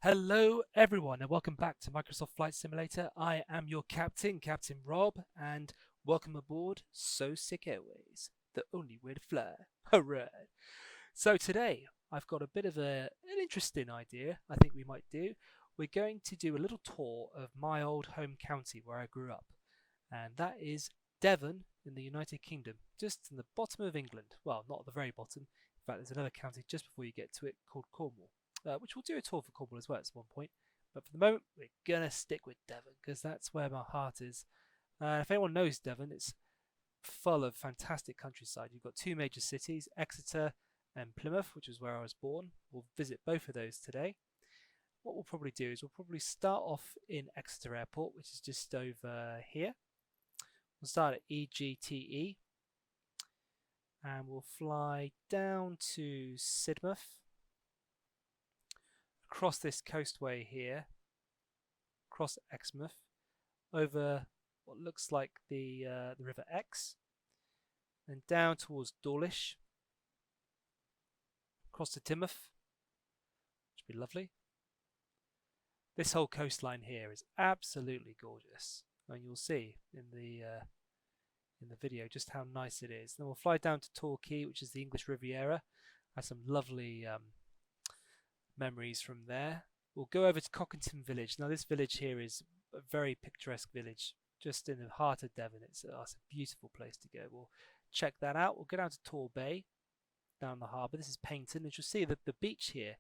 Hello everyone and welcome back to Microsoft Flight Simulator. I am your captain, Captain Rob, and welcome aboard So Sick Airways, the only way to fly. Hooray! So today I've got a bit of an interesting idea I think we might do. We're going to do a little tour of my old home county where I grew up, and that is Devon in the United Kingdom, just in the bottom of England. Well, not at the very bottom. In fact, there's another county just before you get to it called Cornwall, which we'll do a tour for Cornwall as well at one point. But for the moment, we're going to stick with Devon because that's where my heart is. If anyone knows Devon, it's full of fantastic countryside. You've got two major cities, Exeter and Plymouth, which is where I was born. We'll visit both of those today. What we'll probably do is we'll probably start off in Exeter Airport, which is just over here. We'll start at EGTE and we'll fly down to Sidmouth, across this coastway here, across Exmouth, over what looks like the River Exe, and down towards Dawlish, across to Timoth, which would be lovely. This whole coastline here is absolutely gorgeous, and you'll see in the video just how nice it is. Then we'll fly down to Torquay, which is the English Riviera. I have some lovely memories from there. We'll go over to Cockington Village. Now this village here is a very picturesque village, just in the heart of Devon. It's a beautiful place to go. We'll check that out. We'll go down to Tor Bay, down the harbour. This is Paignton, and you'll see that the beach here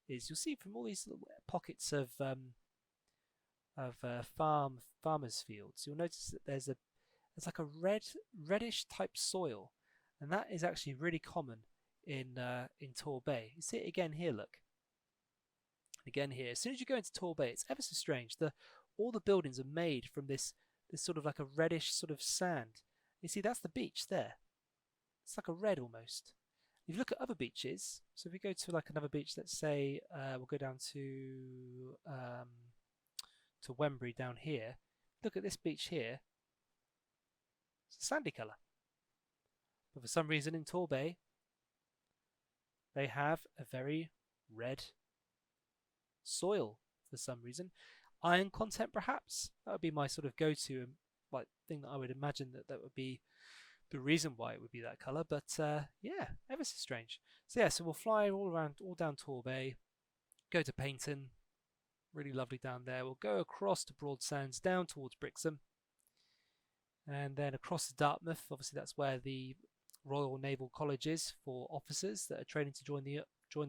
is, you'll see from all these little pockets of farmers' fields. You'll notice that there's like a reddish type soil, and that is actually really common in Tor Bay. You see it again here. Look, again here. As soon as you go into Tor Bay, it's ever so strange. All the buildings are made from this sort of like a reddish sort of sand. You see, that's the beach there. It's like a red almost. If you look at other beaches, so if we go to like another beach, let's say we'll go down to Wembury down here. Look at this beach here. It's a sandy colour. But for some reason in Tor Bay, they have a very red soil for some reason. Iron content, perhaps. That would be my sort of go-to like thing that I would imagine that would be the reason why it would be that colour. But yeah, ever so strange. So yeah, so we'll fly all down Tor Bay, go to Paignton, really lovely down there. We'll go across to Broadsands, down towards Brixham, and then across to Dartmouth. Obviously, that's where the Royal Naval College is for officers that are training to join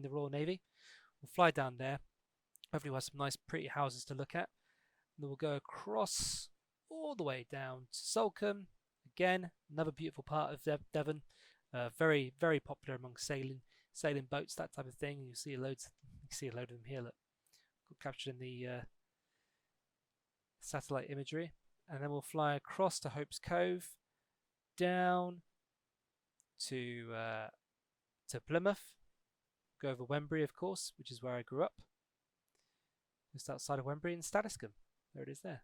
the Royal Navy. We'll fly down there. Hopefully we'll have some nice pretty houses to look at. And then we'll go across all the way down to Salcombe. Again, another beautiful part of Devon. Very, very popular among sailing boats, that type of thing. And you'll see a load of them here. Look, got captured in the satellite imagery. And then we'll fly across to Hope's Cove, down to Plymouth. Go over Wembury, of course, which is where I grew up. Just outside of Wembury, in Statiscombe. There it is there.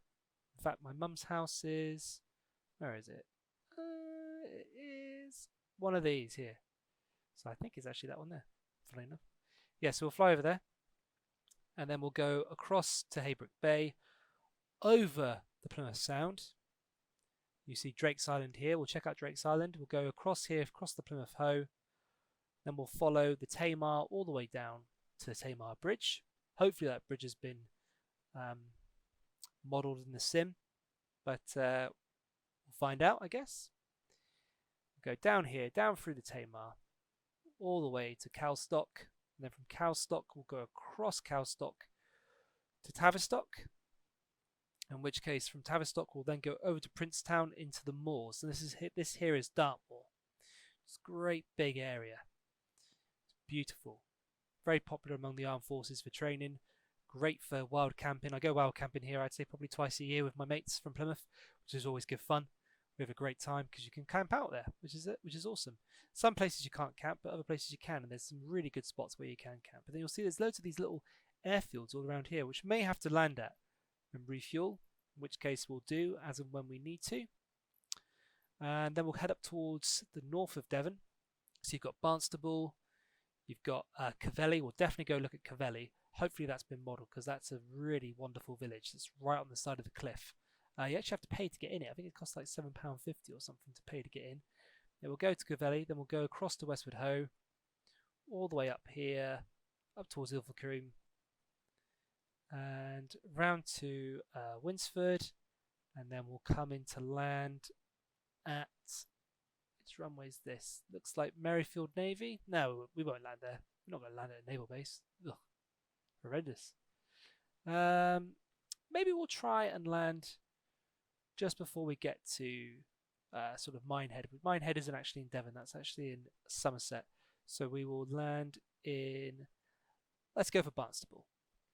In fact, my mum's house is... Where is it? It is one of these here. So I think it's actually that one there, funny enough. Yeah, so we'll fly over there. And then we'll go across to Haybrook Bay, over the Plymouth Sound. You see Drake's Island here. We'll check out Drake's Island. We'll go across here, across the Plymouth Hoe. Then we'll follow the Tamar all the way down to the Tamar Bridge. Hopefully that bridge has been modelled in the sim, but we'll find out, I guess. We'll go down here, down through the Tamar, all the way to Cowstock, and then from Cowstock we'll go across Cowstock to Tavistock, in which case from Tavistock we'll then go over to Princetown into the moors, and this here is Dartmoor. It's a great big area. It's beautiful. Very popular among the armed forces for training. Great for wild camping. I go wild camping here, I'd say probably twice a year with my mates from Plymouth, which is always good fun. We have a great time because you can camp out there, which is awesome. Some places you can't camp, but other places you can, and there's some really good spots where you can camp. But then you'll see there's loads of these little airfields all around here, which may have to land at and refuel, in which case we'll do as and when we need to. And then we'll head up towards the north of Devon. So you've got Barnstable, You've got Cavelli. We'll definitely go look at Cavelli. Hopefully that's been modelled because that's a really wonderful village. It's right on the side of the cliff. You actually have to pay to get in it. I think it costs like £7.50 or something to pay to get in. Then we'll go to Cavelli, then we'll go across to Westward Ho, all the way up here, up towards Ilfracombe, and round to Winsford, and then we'll come into land at, which runway is this? Looks like Merrifield Navy. No, we won't land there. We're not going to land at a naval base. Ugh, horrendous. Maybe we'll try and land just before we get to sort of Minehead. Minehead isn't actually in Devon, that's actually in Somerset. So we will land in, let's go for Barnstable.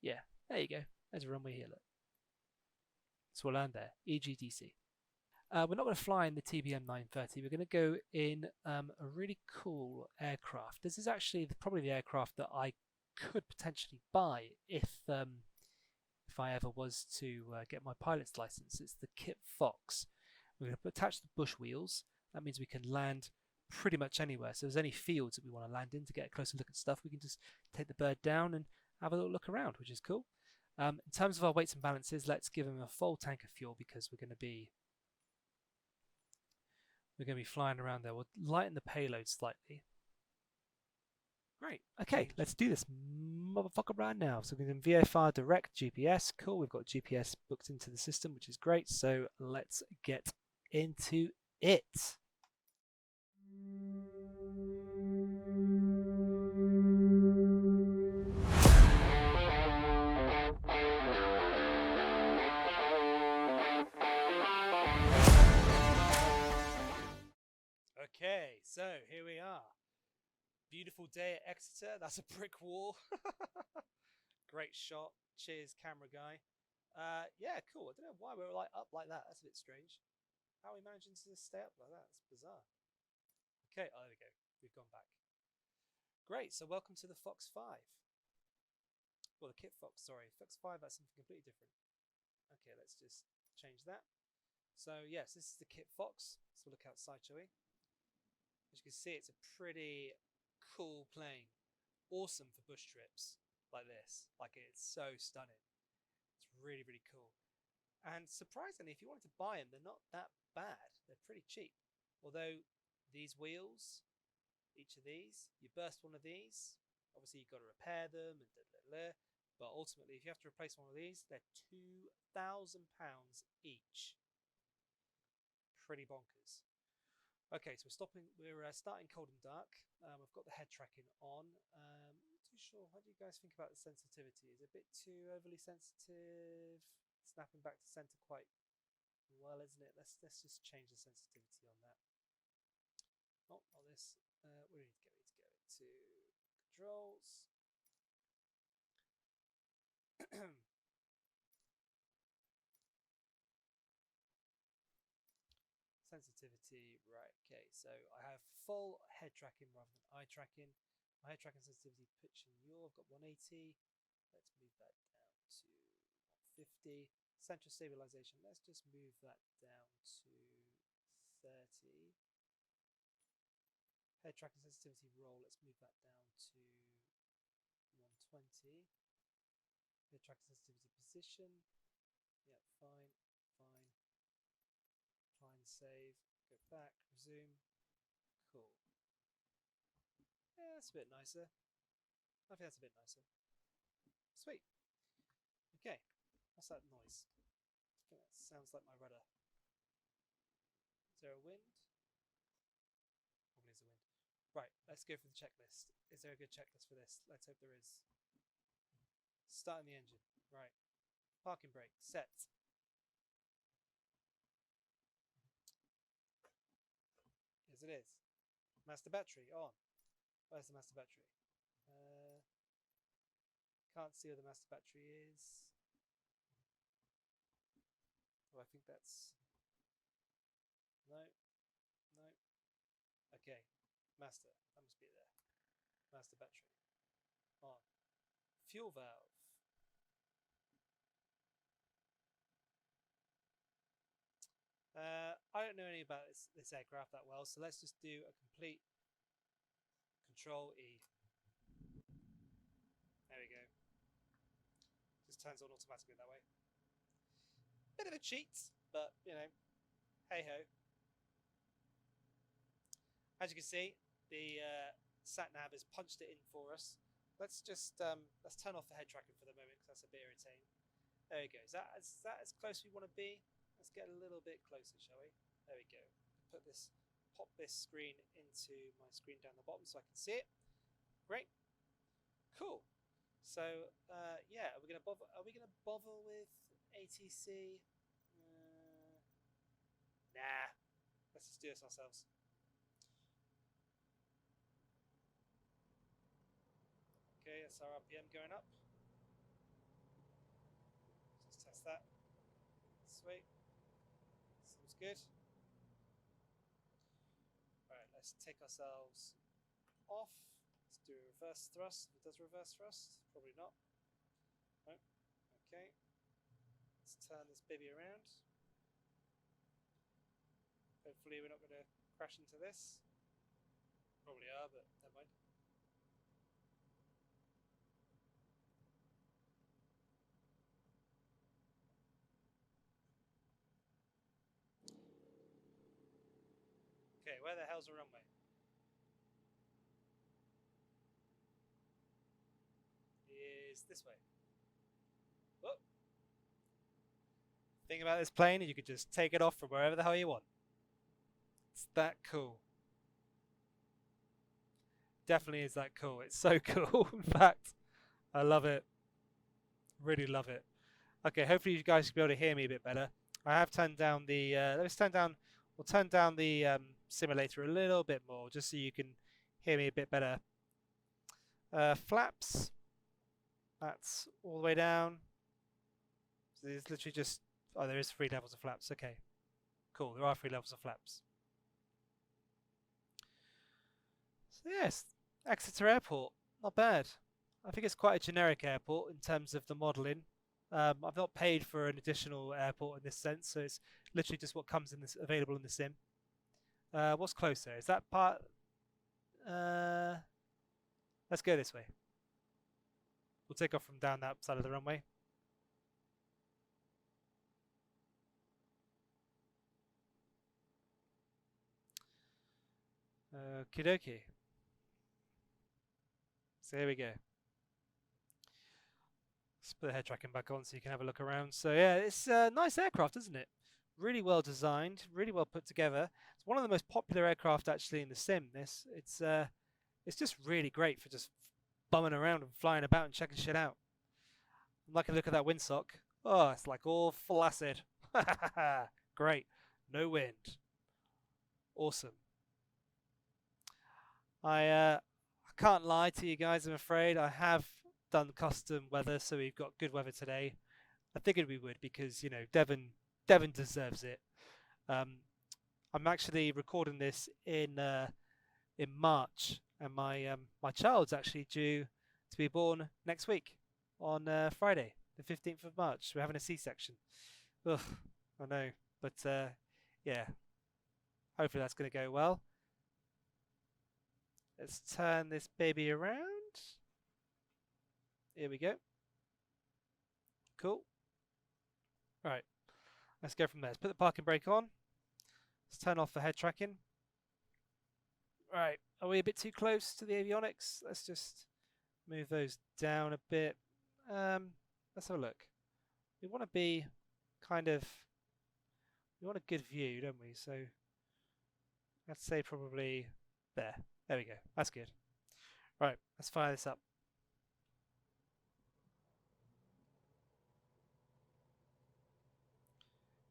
Yeah, there you go. There's a runway here, look. So we'll land there, EGDC. We're not going to fly in the TBM 930. We're going to go in a really cool aircraft. This is actually probably the aircraft that I could potentially buy if I ever was to get my pilot's license. It's the Kitfox. We're going to attach the bush wheels. That means we can land pretty much anywhere. So if there's any fields that we want to land in to get a closer look at stuff, we can just take the bird down and have a little look around, which is cool. In terms of our weights and balances, let's give him a full tank of fuel because we're going to be flying around there. We'll lighten the payload slightly. Great. Okay, let's do this motherfucker right now. So we can VFR direct GPS. Cool. We've got GPS booked into the system, which is great. So let's get into it. Okay, so here we are. Beautiful day at Exeter. That's a brick wall. Great shot. Cheers, camera guy. Yeah, cool. I don't know why we're like up like that. That's a bit strange. How are we managing to stay up like that? It's bizarre. Okay, oh, there we go. We've gone back. Great. So welcome to the Fox 5. Well, the Kitfox, sorry. Fox 5, that's something completely different. Okay, let's just change that. So yes, this is the Kitfox. So we'll look outside, shall we? As you can see, it's a pretty cool plane. Awesome for bush trips like this. Like, it's so stunning. It's really, really cool. And surprisingly, if you wanted to buy them, they're not that bad. They're pretty cheap. Although these wheels, each of these, you burst one of these, obviously you've got to repair them and but ultimately if you have to replace one of these, they're £2,000 each. Pretty bonkers. Okay, so we're starting cold and dark. We've got the head tracking on. Not too sure. What do you guys think about the sensitivity? Is it a bit too overly sensitive? Snapping back to center quite well, isn't it? Let's just change the sensitivity on that. Oh, not this. Where do we need to go? We need to go to controls. Sensitivity, right, okay, so I have full head tracking rather than eye tracking. My head tracking sensitivity pitch and yaw, I've got 180. Let's move that down to 150. Central stabilization, let's just move that down to 30. Head tracking sensitivity roll, let's move that down to 120. Head tracking sensitivity position, yeah, fine. Save, go back, resume. Cool. Yeah, that's a bit nicer. I think that's a bit nicer. Sweet. Okay, what's that noise? I think that sounds like my rudder. Is there a wind? Probably is a wind. Right, let's go for the checklist. Is there a good checklist for this? Let's hope there is. Starting the engine. Right. Parking brake. Set. Yes, it is. Master battery on. Where's the master battery? Can't see where the master battery is. Oh, I think that's... No. Okay. Master. That must be there. Master battery. On. Fuel valve. I don't know any about this aircraft that well, so let's just do a complete Control E. we go. Just turns on automatically that way. Bit of a cheat, but you know, hey ho. As you can see, the sat nav has punched it in for us. Let's just let's turn off the head tracking for the moment because that's a bit irritating. There we go. Is that as close as we want to be? Let's get a little bit closer, shall we? There we go. Pop this screen into my screen down the bottom so I can see it. Great. Cool. So yeah, are we gonna bother with ATC? Nah. Let's just do this ourselves. Okay, that's our RPM going up. Just test that. Sweet. Seems good. Alright, let's take ourselves off. Let's do a reverse thrust. If it does reverse thrust, probably not. No. Okay. Let's turn this baby around. Hopefully we're not going to crash into this. Probably are, but never mind. Okay, where the hell's the runway? Is this way. Whoop. Thing about this plane is you could just take it off from wherever the hell you want. It's that cool. Definitely is that cool. It's so cool. In fact, I love it. Really love it. Okay, hopefully you guys will be able to hear me a bit better. I have turned down the. We'll turn down the simulator a little bit more, just so you can hear me a bit better. Flaps. That's all the way down. So there's literally just. Oh, there is 3 levels of flaps. Okay, cool. There are 3 levels of flaps. So yes, Exeter Airport. Not bad. I think it's quite a generic airport in terms of the modelling. I've not paid for an additional airport in this sense, so it's literally just what comes in this available in the sim. What's closer? Is that part? Let's go this way. We'll take off from down that side of the runway. Okie dokie. So here we go. Let's put the head tracking back on so you can have a look around. So yeah, it's a nice aircraft, isn't it? Really well designed, really well put together. It's one of the most popular aircraft actually in the sim. It's just really great for just bumming around and flying about and checking shit out. I'm liking to look at that windsock. Oh, it's like all flaccid. Great. No wind. Awesome. I can't lie to you guys, I'm afraid. I have done custom weather, so we've got good weather today. I figured we would because, you know, Devon deserves it. I'm actually recording this in March, and my child's actually due to be born next week on Friday, the 15th of March. We're having a C-section. Ugh, I know, but yeah, hopefully that's going to go well. Let's turn this baby around. Here we go. Cool. Right, let's go from there. Let's put the parking brake on. Let's turn off the head tracking. Right, are we a bit too close to the avionics? Let's just move those down a bit. Let's have a look. We want to be kind of, we want a good view, don't we? So let's say probably there. There we go. That's good. Right, let's fire this up.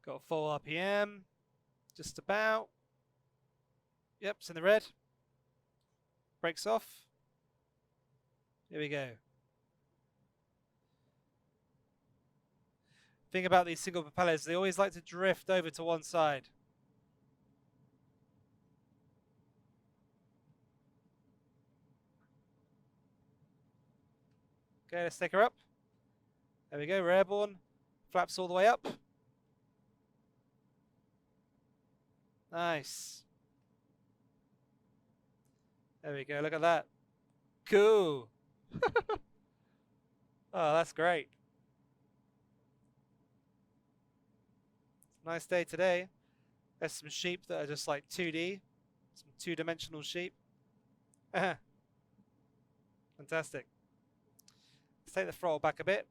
Got full RPM, just about. Yep, it's in the red. Brakes off. Here we go. Thing about these single propellers, they always like to drift over to one side. Okay, let's take her up. There we go, we're airborne. Flaps all the way up. Nice. There we go, look at that. Cool. Oh, that's great. Nice day today. There's some sheep that are just like 2D, some two-dimensional sheep. Fantastic. Let's take the throttle back a bit.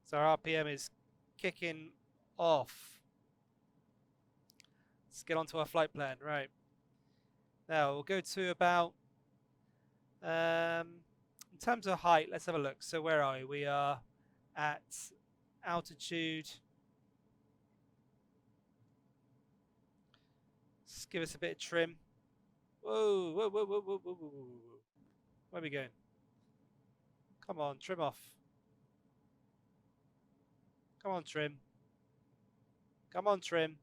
So our RPM is kicking off. Let's get onto our flight plan. Right. Now we'll go to about, in terms of height, let's have a look. So where are we? We are at altitude. Let's give us a bit of trim. Whoa, whoa, whoa, whoa, whoa, whoa, whoa, whoa. Where are we going? Come on, trim off. Come on, trim. Come on, trim.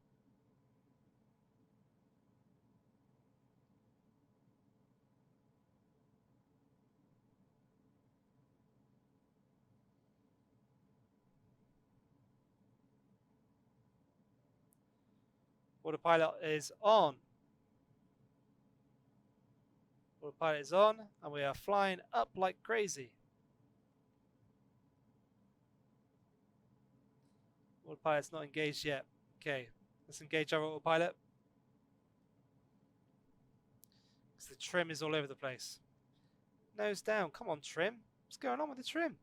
Autopilot is on. Autopilot is on, and we are flying up like crazy. Autopilot's not engaged yet. Okay, let's engage our autopilot. Because the trim is all over the place. Nose down. Come on, trim. What's going on with the trim?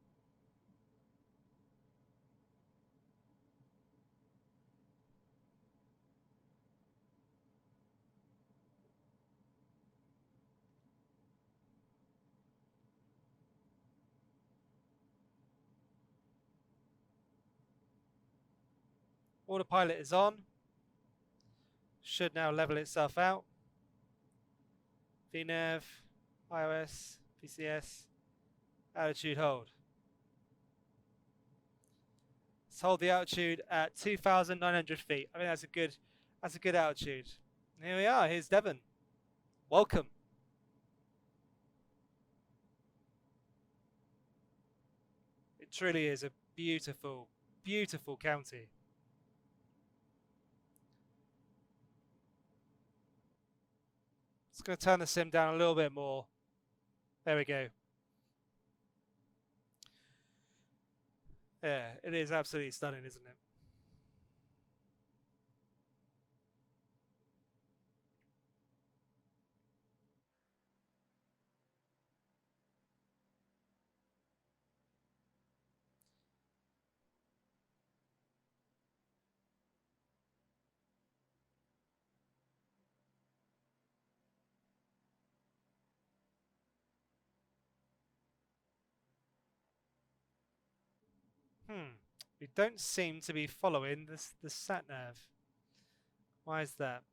Autopilot is on. Should now level itself out. VNav, iOS, PCS, altitude hold. Let's hold the altitude at 2,900 feet. I mean, that's a good altitude. And here we are. Here's Devon. Welcome. It truly is a beautiful, beautiful county. Just going to turn the sim down a little bit more. There we go. Yeah, it is absolutely stunning, isn't it? We don't seem to be following the sat nav. Why is that?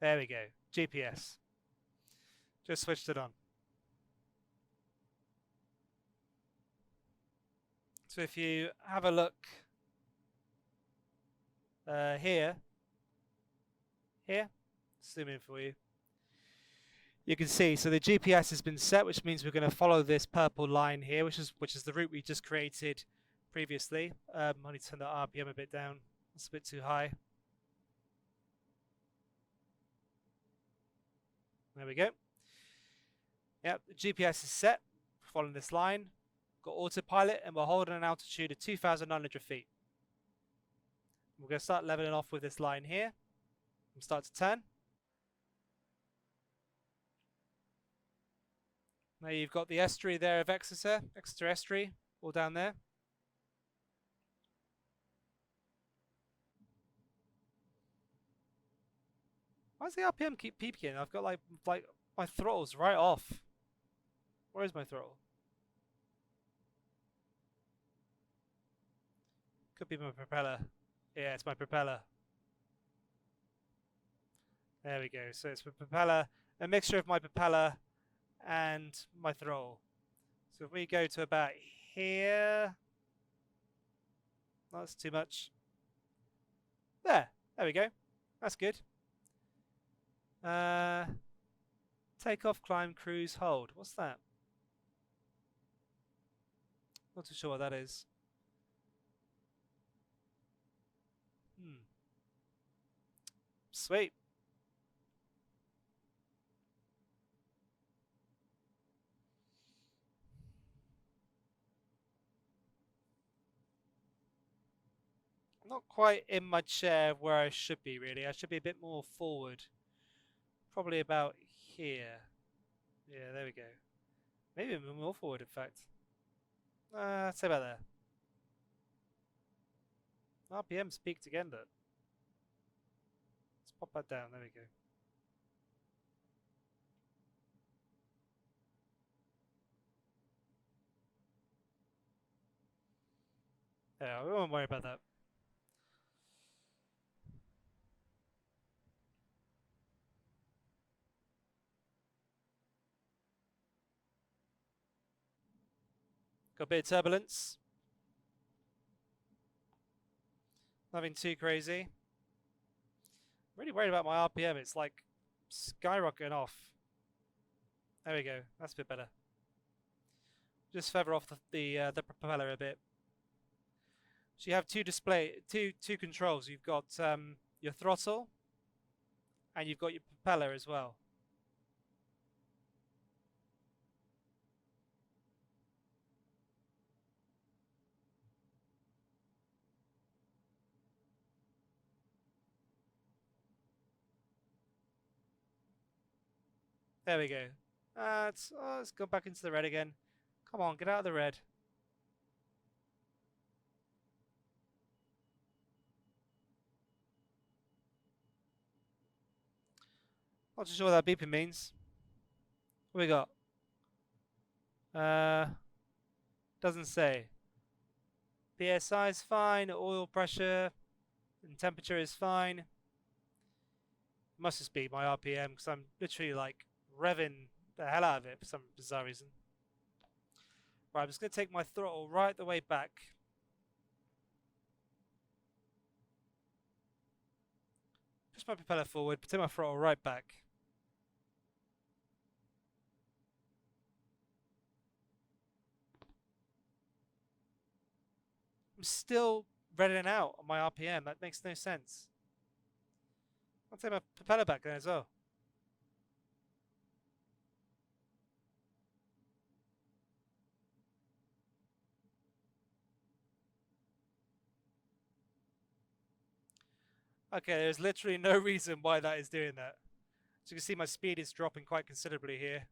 There we go. GPS. Just switched it on. So if you have a look here, zoom in for you. You can see, so the GPS has been set, which means we're going to follow this purple line here, which is the route we just created previously. I need to turn the RPM a bit down. It's a bit too high. There we go. Yep, the GPS is set. Following this line. Got autopilot, and we're holding an altitude of 2,900 feet. We're going to start leveling off with this line here. And start to turn. Now you've got the estuary there of Exeter Estuary, all down there. Why does the RPM keep peaking? I've got like my throttle's right off. Where is my throttle? Could be my propeller. Yeah, it's my propeller. There we go. So it's my propeller, a mixture of my propeller and my throttle. So if we go to about here, that's too much. There we go. That's good. Take off, climb, cruise, hold. What's that? Not too sure what that is. Sweet. Not quite in my chair where I should be, really. I should be a bit more forward. Probably about here. Yeah, there we go. Maybe a bit more forward, in fact. Let's say about there. RPM's peaked again, look. Let's pop that down. There we go. Yeah, we won't worry about that. Got a bit of turbulence. Nothing too crazy. Really worried about my RPM. It's like skyrocketing off. There we go. That's a bit better. Just feather off the propeller a bit. So you have two controls. You've got your throttle, and you've got your propeller as well. There we go. Let's go back into the red again. Come on, get out of the red. Not too sure what that beeping means. What we got? Doesn't say. PSI is fine, oil pressure and temperature is fine. Must just be my RPM because I'm literally like revving the hell out of it for some bizarre reason. Right, I'm just going to take my throttle right the way back. Push my propeller forward, take my throttle right back. I'm still reddening out on my RPM. That makes no sense. I'll take my propeller back there as well. Okay, there's literally no reason why that is doing that. As you can see, my speed is dropping quite considerably here.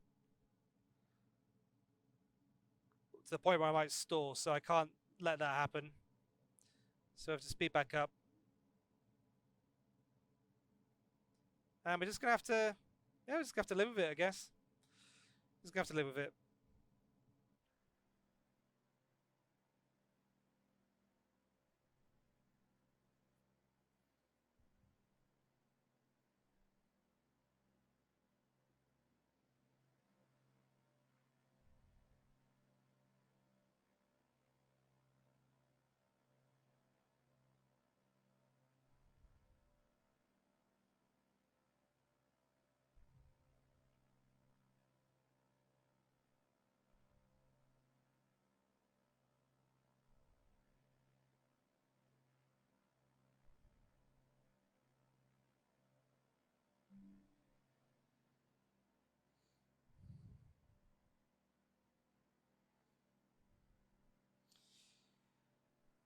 To the point where I might stall, so I can't let that happen. So I have to speed back up. And we're just going to have to, yeah, we're just going to have to live with it, I guess. Just going to have to live with it.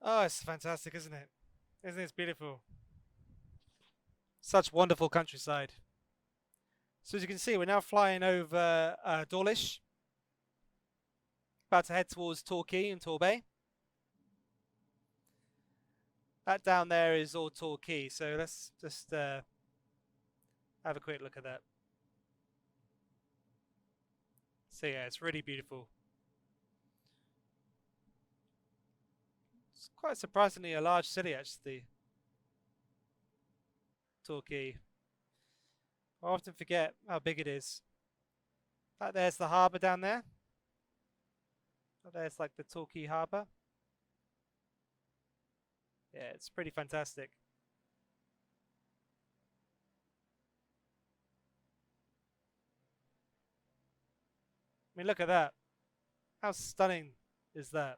Oh, it's fantastic, isn't it? Isn't it beautiful? Such wonderful countryside. So as you can see, we're now flying over Dawlish. About to head towards Torquay and Torbay. That down there is all Torquay, so let's just have a quick look at that. So yeah, it's really beautiful. It's quite surprisingly a large city, actually. Torquay. I often forget how big it is. That there's the harbour down there. That there's like the Torquay harbour. Yeah, it's pretty fantastic. I mean, look at that. How stunning is that?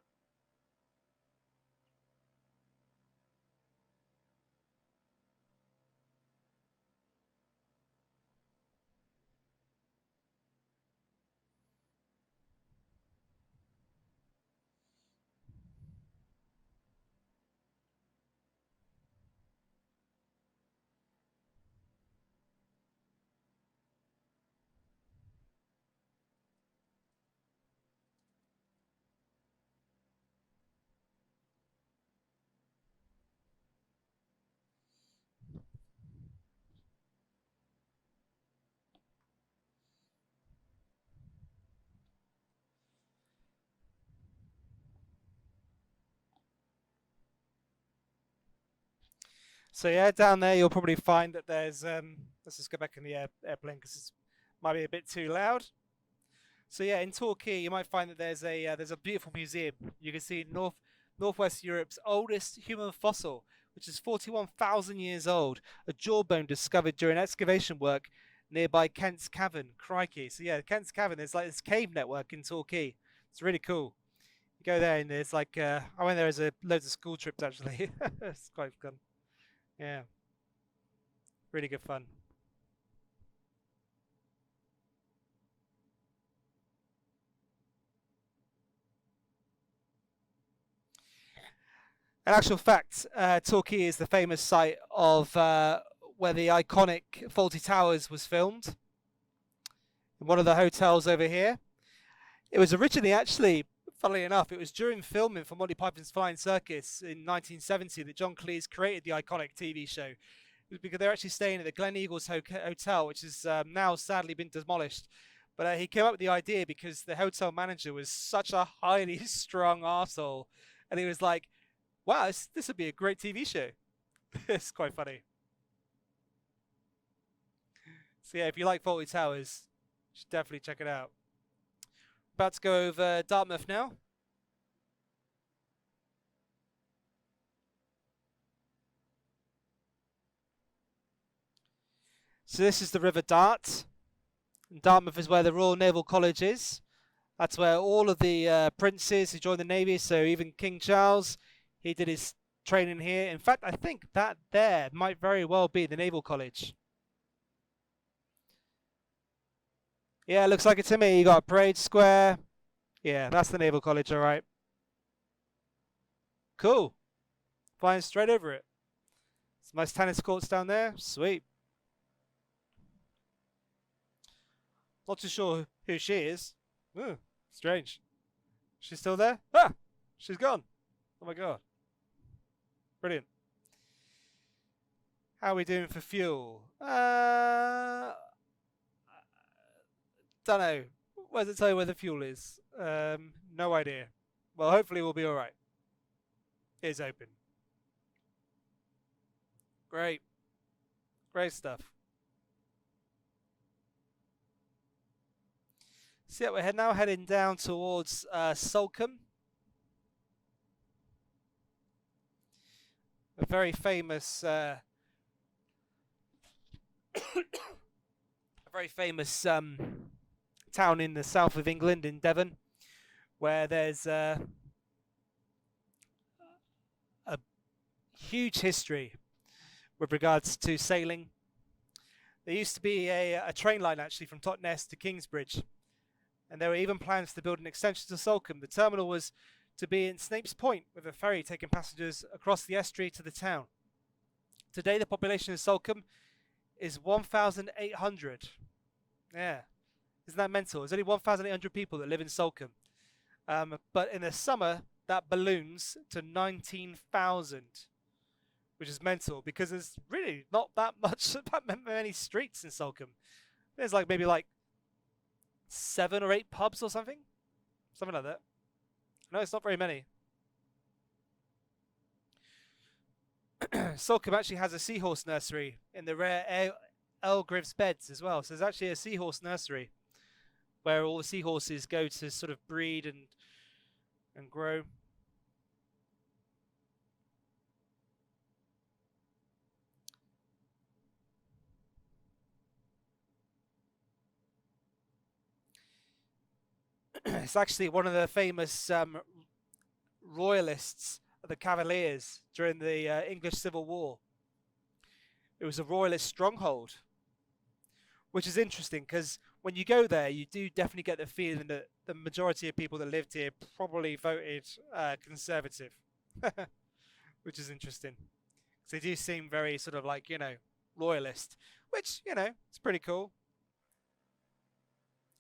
So yeah, down there you'll probably find that there's let's just go back in the airplane because it might be a bit too loud. So yeah, in Torquay you might find that there's a beautiful museum. You can see Northwest Europe's oldest human fossil, which is 41,000 years old, a jawbone discovered during excavation work nearby Kent's Cavern. Crikey! So yeah, Kent's Cavern. There's like this cave network in Torquay. It's really cool. You go there and there's like I went there as loads of school trips actually. It's quite fun. Yeah, really good fun. In actual fact, Torquay is the famous site of where the iconic Fawlty Towers was filmed. In one of the hotels over here. It was originally actually, funnily enough, it was during filming for Monty Python's Flying Circus in 1970 that John Cleese created the iconic TV show. It was because they're actually staying at the Glen Eagles Hotel, which has now sadly been demolished. But he came up with the idea because the hotel manager was such a highly strung arsehole. And he was like, wow, this would be a great TV show. It's quite funny. So yeah, if you like Fawlty Towers, you should definitely check it out. About to go over Dartmouth now. So this is the River Dart. And Dartmouth is where the Royal Naval College is. That's where all of the princes who joined the Navy, so even King Charles, he did his training here. In fact, I think that there might very well be the Naval College. Yeah, looks like it to me. You got a parade square. Yeah, that's the Naval College, all right. Cool. Flying straight over it. Some nice tennis courts down there. Sweet. Not too sure who she is. Ooh, strange. She's still there? Ah! She's gone. Oh my god. Brilliant. How are we doing for fuel? Don't know. Where does it tell you where the fuel is? No idea. Well, hopefully we'll be alright. It is open. Great. Great stuff. So yeah, we're now heading down towards Salcombe. A very famous a very famous town in the south of England, in Devon, where there's a huge history with regards to sailing. There used to be a train line actually from Totnes to Kingsbridge, and there were even plans to build an extension to Salcombe. The terminal was to be in Snape's Point, with a ferry taking passengers across the estuary to the town. Today the population of Salcombe is 1,800. Yeah. Isn't that mental? There's only 1,800 people that live in Salcombe. But in the summer, that balloons to 19,000, which is mental because there's really not that many streets in Salcombe. There's like maybe like 7 or 8 pubs or something like that. No, it's not very many. Salcombe actually has a seahorse nursery in the rare Elgrives beds as well. So there's actually a seahorse nursery where all the seahorses go to sort of breed and grow. It's actually one of the famous royalists of the Cavaliers during the English Civil War. It was a royalist stronghold, which is interesting because when you go there, you do definitely get the feeling that the majority of people that lived here probably voted Conservative, which is interesting. So they do seem very sort of like, royalist, which, it's pretty cool.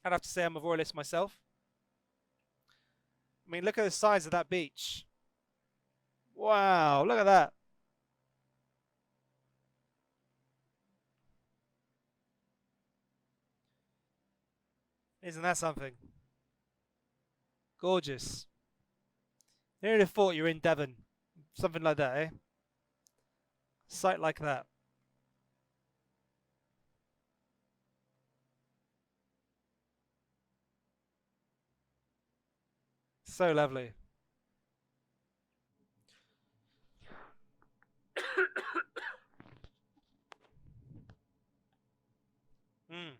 I'd have to say I'm a royalist myself. I mean, look at the size of that beach. Wow, look at that. Isn't that something? Gorgeous. You would have thought you were in Devon. Something like that, eh? sight like that. So lovely. Mm.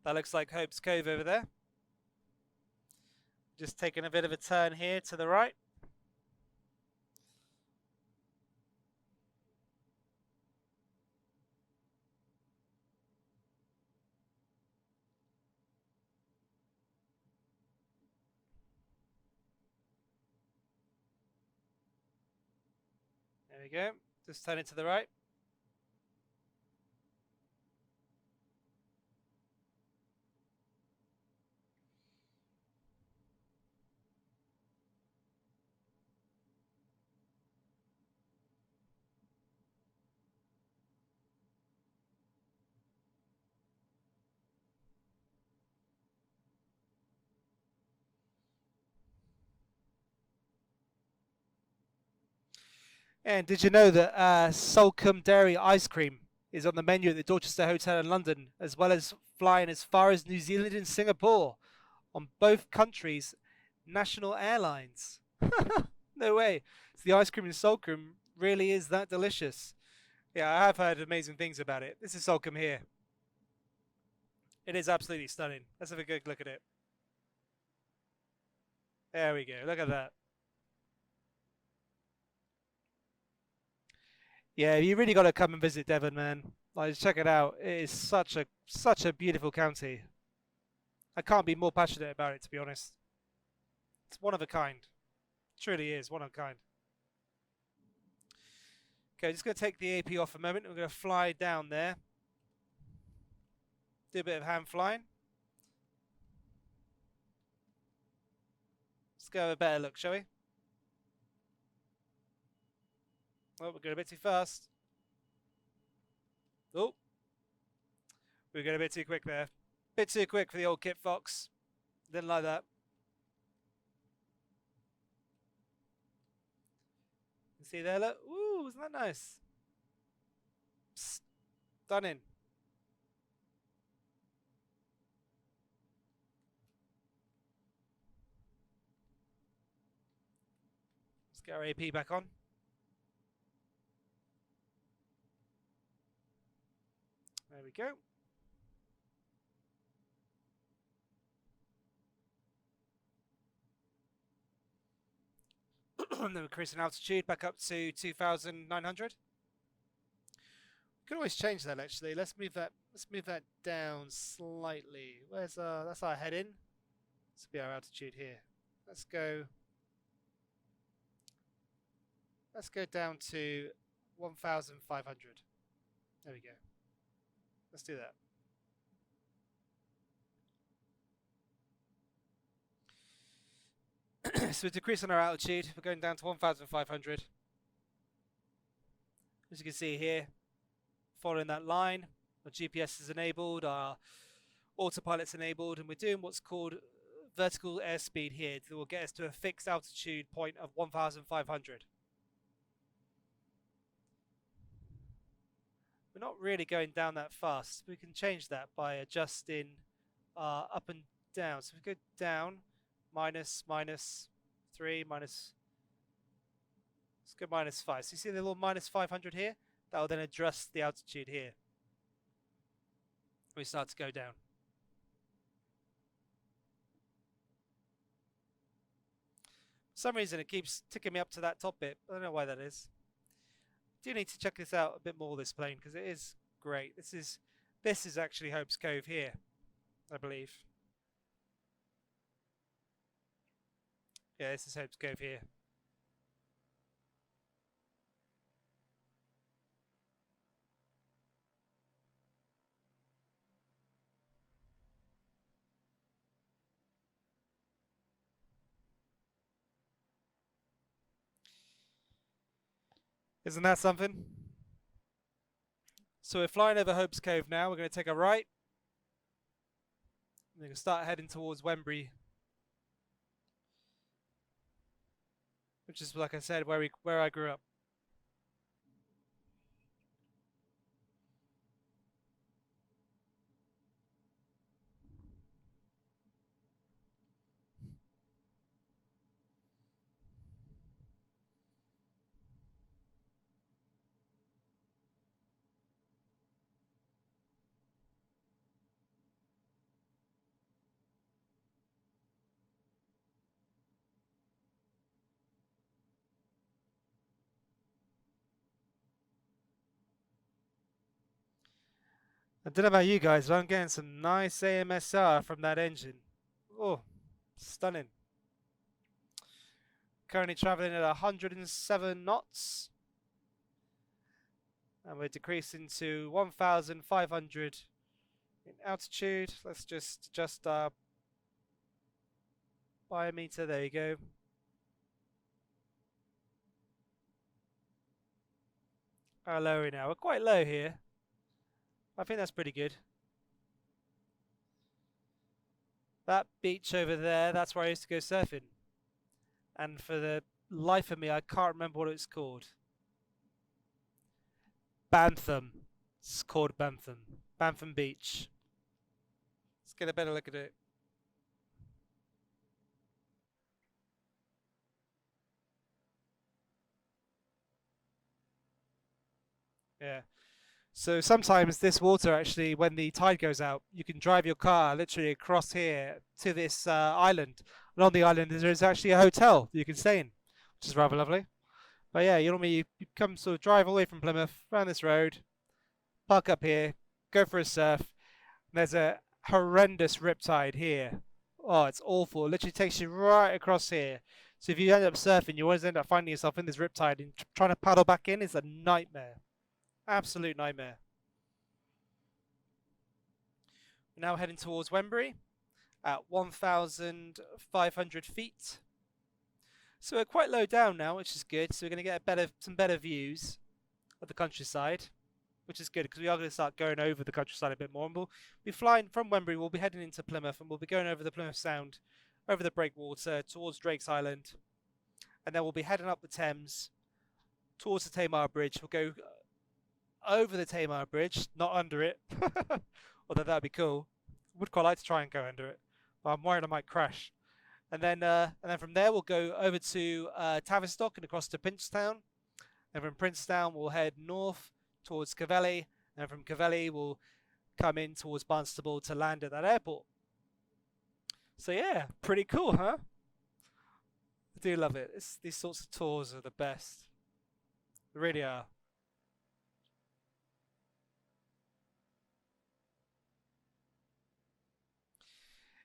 That looks like Hope's Cove over there. Just taking a bit of a turn here to the right. There we go. Just turn it to the right. And did you know that Salcombe Dairy ice cream is on the menu at the Dorchester Hotel in London, as well as flying as far as New Zealand and Singapore on both countries' national airlines? No way. So the ice cream in Salcombe really is that delicious. Yeah, I have heard amazing things about it. This is Salcombe here. It is absolutely stunning. Let's have a good look at it. There we go. Look at that. Yeah, you really got to come and visit Devon, man. Like, check it out. It is such a beautiful county. I can't be more passionate about it, to be honest. It's one of a kind. It truly is one of a kind. Okay, just going to take the AP off a moment. We're going to fly down there. Do a bit of hand flying. Let's go have a better look, shall we? Oh, we're going a bit too fast. Oh. We're going a bit too quick there. Bit too quick for the old Kitfox. Didn't like that. You see there, look. Ooh, isn't that nice? Psst. Stunning. Let's get our AP back on. There we go. And then we're increasing altitude back up to 2,900. We can always change that actually. Let's move that down slightly. Where's that's our head in. This will be our altitude here. Let's go down to 1,500. There we go. Let's do that. So we're decreasing our altitude. We're going down to 1,500. As you can see here, following that line, our GPS is enabled, our autopilot's enabled, and we're doing what's called vertical airspeed here that will get us to a fixed altitude point of 1,500. We're not really going down that fast. We can change that by adjusting up and down. So if we go down, minus 3, let's go -5. So you see the little -500 here? That will then adjust the altitude here. We start to go down. For some reason it keeps ticking me up to that top bit. I don't know why that is. Do need to check this out a bit more, this plane, because it is great. This is actually Hope's Cove here, I believe. Yeah, this is Hope's Cove here. Isn't that something? So we're flying over Hope's Cove now. We're going to take a right. We're going to start heading towards Wembury which is, like I said, where I grew up. I don't know about you guys, but I'm getting some nice AMSR from that engine. Oh, stunning. Currently traveling at 107 knots. And we're decreasing to 1,500 in altitude. Let's just adjust our biometer. There you go. How low are we now? We're quite low here. I think that's pretty good. That beach over there, that's where I used to go surfing. And for the life of me, I can't remember what it's called. Bantham. It's called Bantham. Bantham Beach. Let's get a better look at it. Yeah. So sometimes this water actually, when the tide goes out, you can drive your car literally across here to this island. And on the island there is actually a hotel you can stay in, which is rather lovely. But yeah, you come sort of drive away from Plymouth, around this road, park up here, go for a surf. And there's a horrendous riptide here. Oh, it's awful. It literally takes you right across here. So if you end up surfing, you always end up finding yourself in this riptide and trying to paddle back in is a nightmare. Absolute nightmare. We're now heading towards Wembury at 1,500 feet. So we're quite low down now, which is good. So we're going to get some better views of the countryside, which is good because we are going to start going over the countryside a bit more. And we'll be flying from Wembury. We'll be heading into Plymouth, and we'll be going over the Plymouth Sound, over the breakwater towards Drake's Island, and then we'll be heading up the Thames towards the Tamar Bridge. We'll go over the Tamar Bridge, not under it, although that'd be cool. Would quite like to try and go under it, but I'm worried I might crash. And then from there we'll go over to Tavistock and across to Princetown. And from Princetown we'll head north towards Cavelli, and from Cavelli we'll come in towards Barnstable to land at that airport. So yeah, pretty cool, huh? I do love it. These sorts of tours are the best. They really are.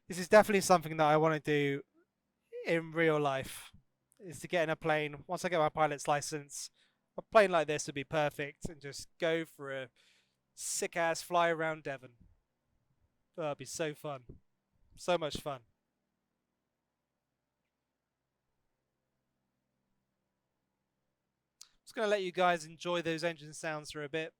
This is definitely something that I want to do in real life, is to get in a plane. Once I get my pilot's license, a plane like this would be perfect, and just go for a sick ass fly around Devon. Oh, that'd be so fun. So much fun. Just going to let you guys enjoy those engine sounds for a bit.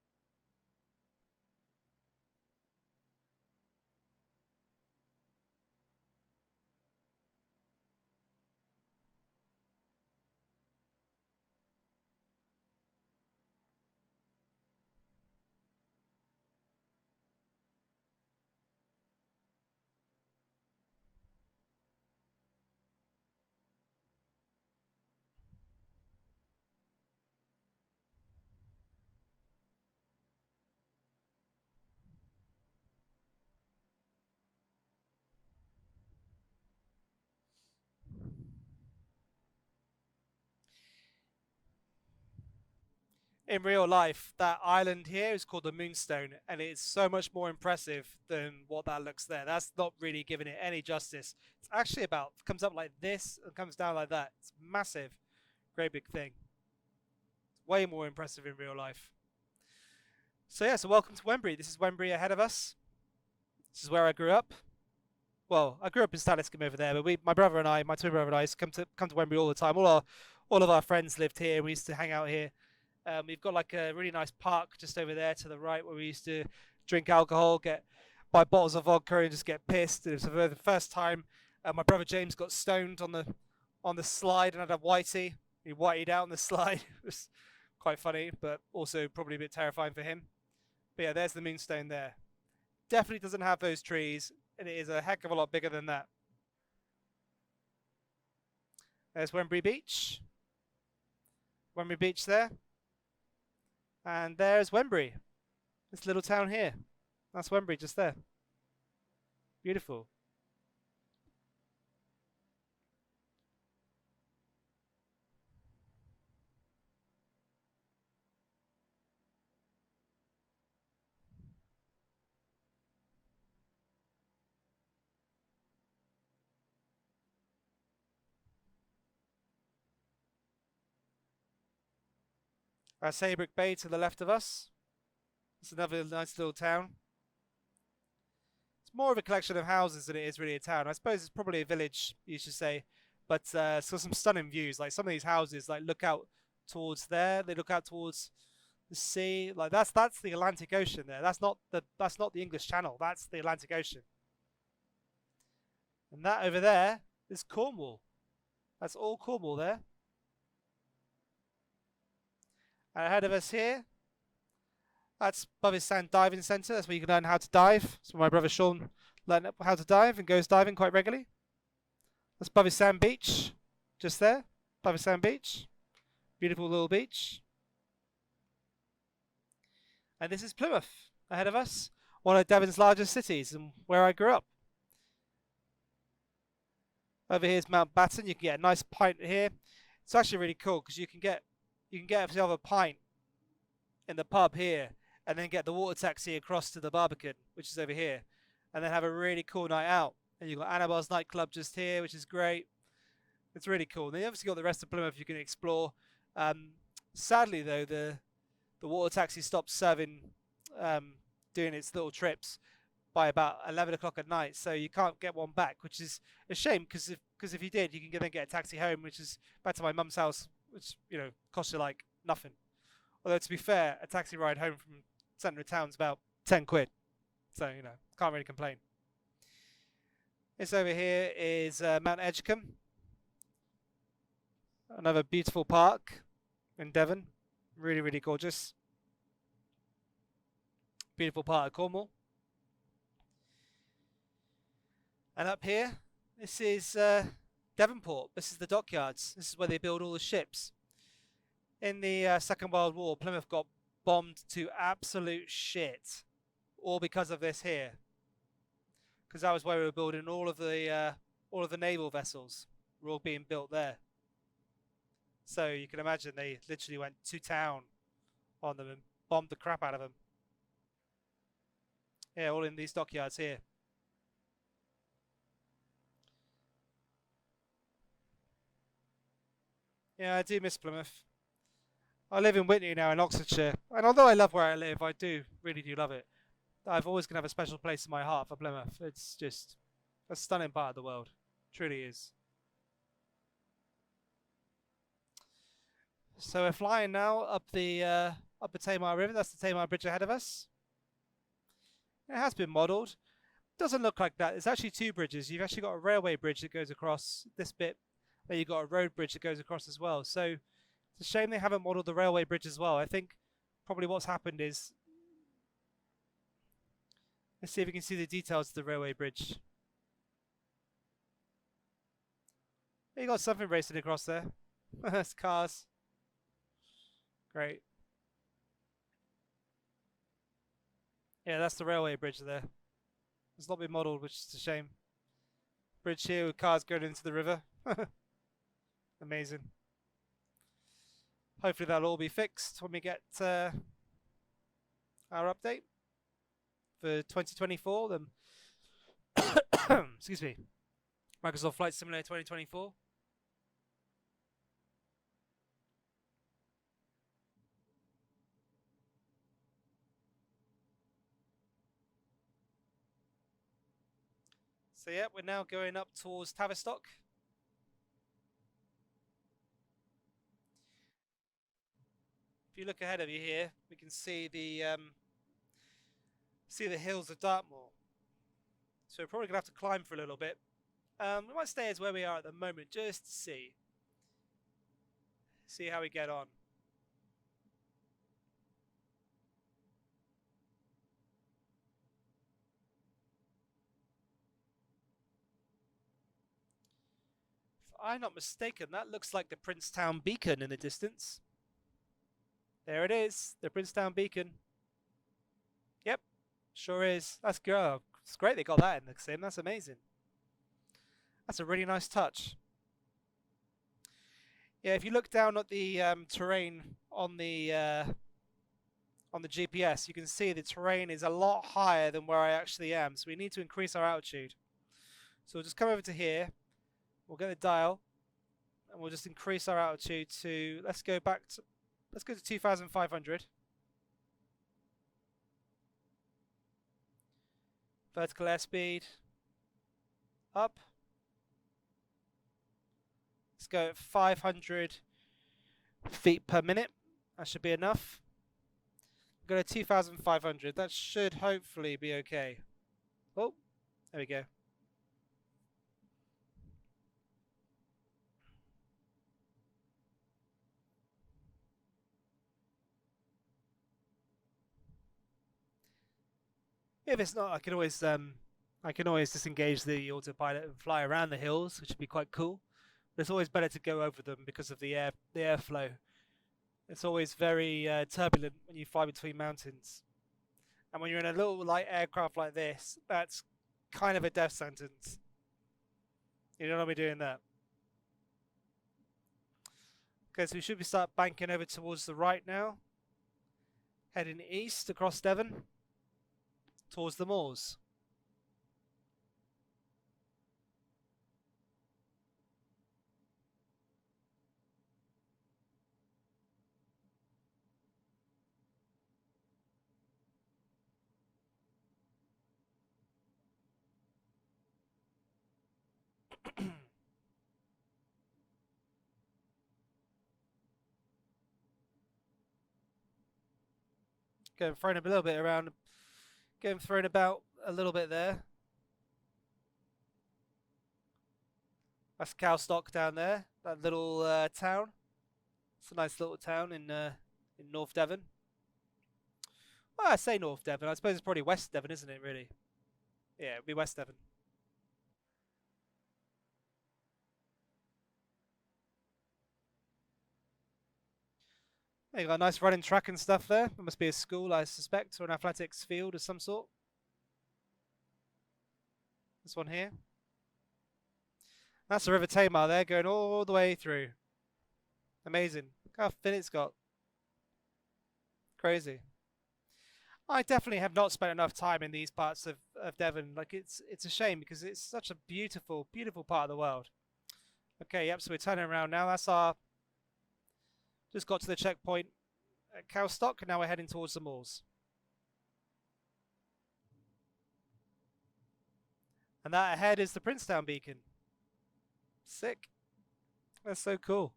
In real life, that island here is called the Moonstone, and it's so much more impressive than what that looks there. That's not really giving it any justice. It's actually comes up like this and comes down like that. It's massive. Great big thing. It's way more impressive in real life. So yeah, so welcome to Wembury. This is Wembury ahead of us. This is where I grew up. Well, I grew up in Staniscombe over there, but my brother and I, my twin brother and I, used to come to Wembury all the time. All of our friends lived here. We used to hang out here. We've got like a really nice park just over there to the right where we used to drink alcohol, buy bottles of vodka and just get pissed. It was the first time my brother James got stoned on the slide and had a whitey. He whited out on the slide. It was quite funny, but also probably a bit terrifying for him. But yeah, there's the Moonstone there. Definitely doesn't have those trees, and it is a heck of a lot bigger than that. There's Wembury Beach. Wembury Beach there. And there's Wembury. This little town here. That's Wembury just there. Beautiful. Saybrook Bay to the left of us. It's another nice little town. It's more of a collection of houses than it is really a town. I suppose it's probably a village, you should say. But it's got some stunning views. Like some of these houses, like look out towards there. They look out towards the sea. Like that's the Atlantic Ocean there. That's not the English Channel. That's the Atlantic Ocean. And that over there is Cornwall. That's all Cornwall there. And ahead of us here, that's Bubby's Sand Diving Centre. That's where you can learn how to dive. So my brother Sean learned how to dive and goes diving quite regularly. That's Bubby's Sand Beach, just there. Bubby's Sand Beach. Beautiful little beach. And this is Plymouth ahead of us. One of Devon's largest cities and where I grew up. Over here is Mountbatten. You can get a nice pint here. It's actually really cool because you can get yourself a pint in the pub here and then get the water taxi across to the Barbican, which is over here, and then have a really cool night out. And you've got Annabelle's nightclub just here, which is great. It's really cool. And then you obviously got the rest of Plymouth you can explore. Sadly, though, the water taxi stopped serving, doing its little trips by about 11 o'clock at night, so you can't get one back, which is a shame because if you did, you can then get a taxi home, which is back to my mum's house, which costs you like nothing. Although to be fair, a taxi ride home from centre of town's about 10 quid, so can't really complain. This over here is Mount Edgecombe, another beautiful park in Devon, really, really gorgeous. Beautiful part of Cornwall. And up here, this is Devonport. This is the dockyards. This is where they build all the ships. In the Second World War, Plymouth got bombed to absolute shit, all because of this here. Because that was where we were building all of the naval vessels. Were all being built there. So you can imagine they literally went to town on them and bombed the crap out of them. Yeah, all in these dockyards here. Yeah, I do miss Plymouth. I live in Whitney now in Oxfordshire, and although I love where I live, I really do love it. I've always going to have a special place in my heart for Plymouth. It's just a stunning part of the world. Truly is. So we're flying now up the Tamar River. That's the Tamar Bridge ahead of us. It has been modelled. Doesn't look like that. It's actually two bridges. You've actually got a railway bridge that goes across this bit. Then you've got a road bridge that goes across as well. So it's a shame they haven't modelled the railway bridge as well. I think probably what's happened is... Let's see if we can see the details of the railway bridge. You got something racing across there. It's cars. Great. Yeah, that's the railway bridge there. It's not been modelled, which is a shame. Bridge here with cars going into the river. Amazing. Hopefully that'll all be fixed when we get our update for 2024. Then, excuse me, Microsoft Flight Simulator 2024. So yeah, we're now going up towards Tavistock. If you look ahead of you here, we can see the hills of Dartmoor. So we're probably going to have to climb for a little bit. We might stay as where we are at the moment just to see. See how we get on. If I'm not mistaken, that looks like the Princetown beacon in the distance. There it is, the Princetown beacon. Yep, sure is. That's good. It's great they got that in the sim. That's amazing. That's a really nice touch. Yeah, if you look down at the terrain on the GPS, you can see the terrain is a lot higher than where I actually am. So we need to increase our altitude. So we'll just come over to here. We'll get the dial, and we'll just increase our altitude to. Let's go to 2,500. Vertical airspeed up. Let's go at 500 feet per minute. That should be enough. Go to 2,500. That should hopefully be okay. Oh, there we go. If it's not, I can always disengage the autopilot and fly around the hills, which would be quite cool. But it's always better to go over them because of the airflow. It's always very turbulent when you fly between mountains. And when you're in a little light aircraft like this, that's kind of a death sentence. You don't want to be doing that. Okay, so we should start banking over towards the right now. Heading east across Devon towards the moors. Getting thrown a little bit around. Getting thrown about a little bit there. That's Cowstock down there. That little town. It's a nice little town in North Devon. Well, I say North Devon. I suppose it's probably West Devon, isn't it, really? Yeah, it'd be West Devon. You got a nice running track and stuff there. It must be a school, I suspect, or an athletics field of some sort. This one here. That's the River Tamar there, going all the way through. Amazing. Look how thin it's got. Crazy. I definitely have not spent enough time in these parts of Devon. Like it's a shame because it's such a beautiful, beautiful part of the world. Okay, yep, so we're turning around now. That's our just got to the checkpoint at Cowstock and now we're heading towards the moors. And that ahead is the Princetown beacon. Sick. That's so cool.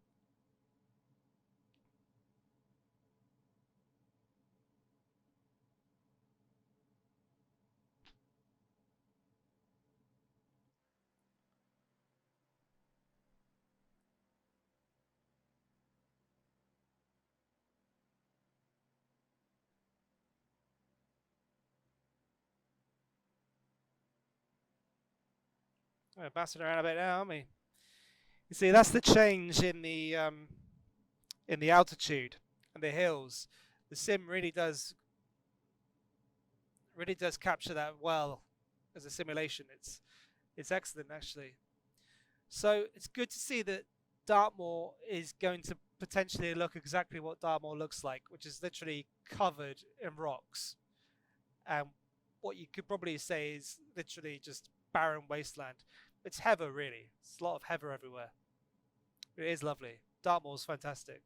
We're bouncing around a bit now, aren't we? You see, that's the change in the altitude and the hills. The sim really does capture that well as a simulation. It's excellent actually. So it's good to see that Dartmoor is going to potentially look exactly what Dartmoor looks like, which is literally covered in rocks. And what you could probably say is literally just barren wasteland. It's heather, really. It's a lot of heather everywhere. It is lovely. Dartmoor's fantastic.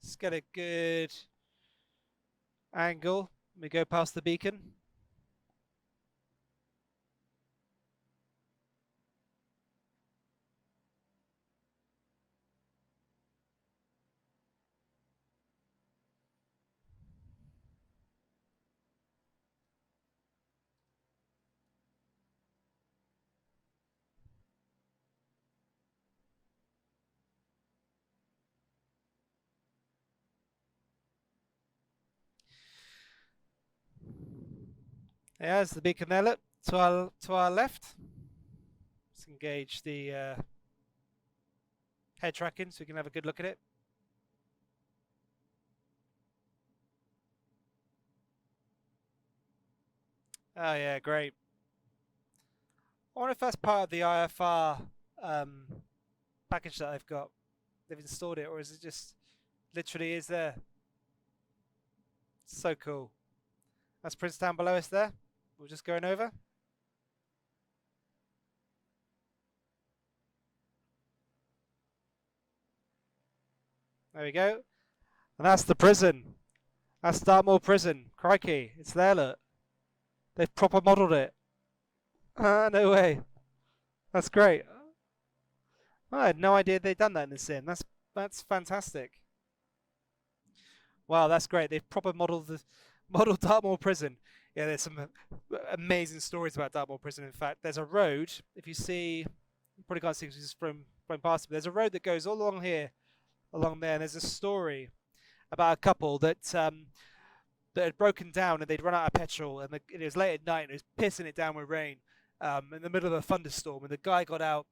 Let's get a good angle. We go past the beacon. Yeah, there's the beacon there. Look to our left. Let's engage the head tracking so we can have a good look at it. Oh yeah, great. I wonder if that's part of the IFR package that I've got. They've installed it, or is it just literally is there? So cool. That's Princetown below us there. We're just going over. There we go. And that's the prison. That's Dartmoor Prison. Crikey, it's there, look. They've proper modelled it. Ah, no way. That's great. I had no idea they'd done that in the sim. That's fantastic. Wow, that's great. They've proper modelled Dartmoor Prison. Yeah, there's some amazing stories about Dartmoor Prison. In fact, there's a road. If you see, you probably can't see this from past, but there's a road that goes all along here, along there. And there's a story about a couple that had broken down and they'd run out of petrol, and it was late at night and it was pissing it down with rain in the middle of a thunderstorm. And the guy got out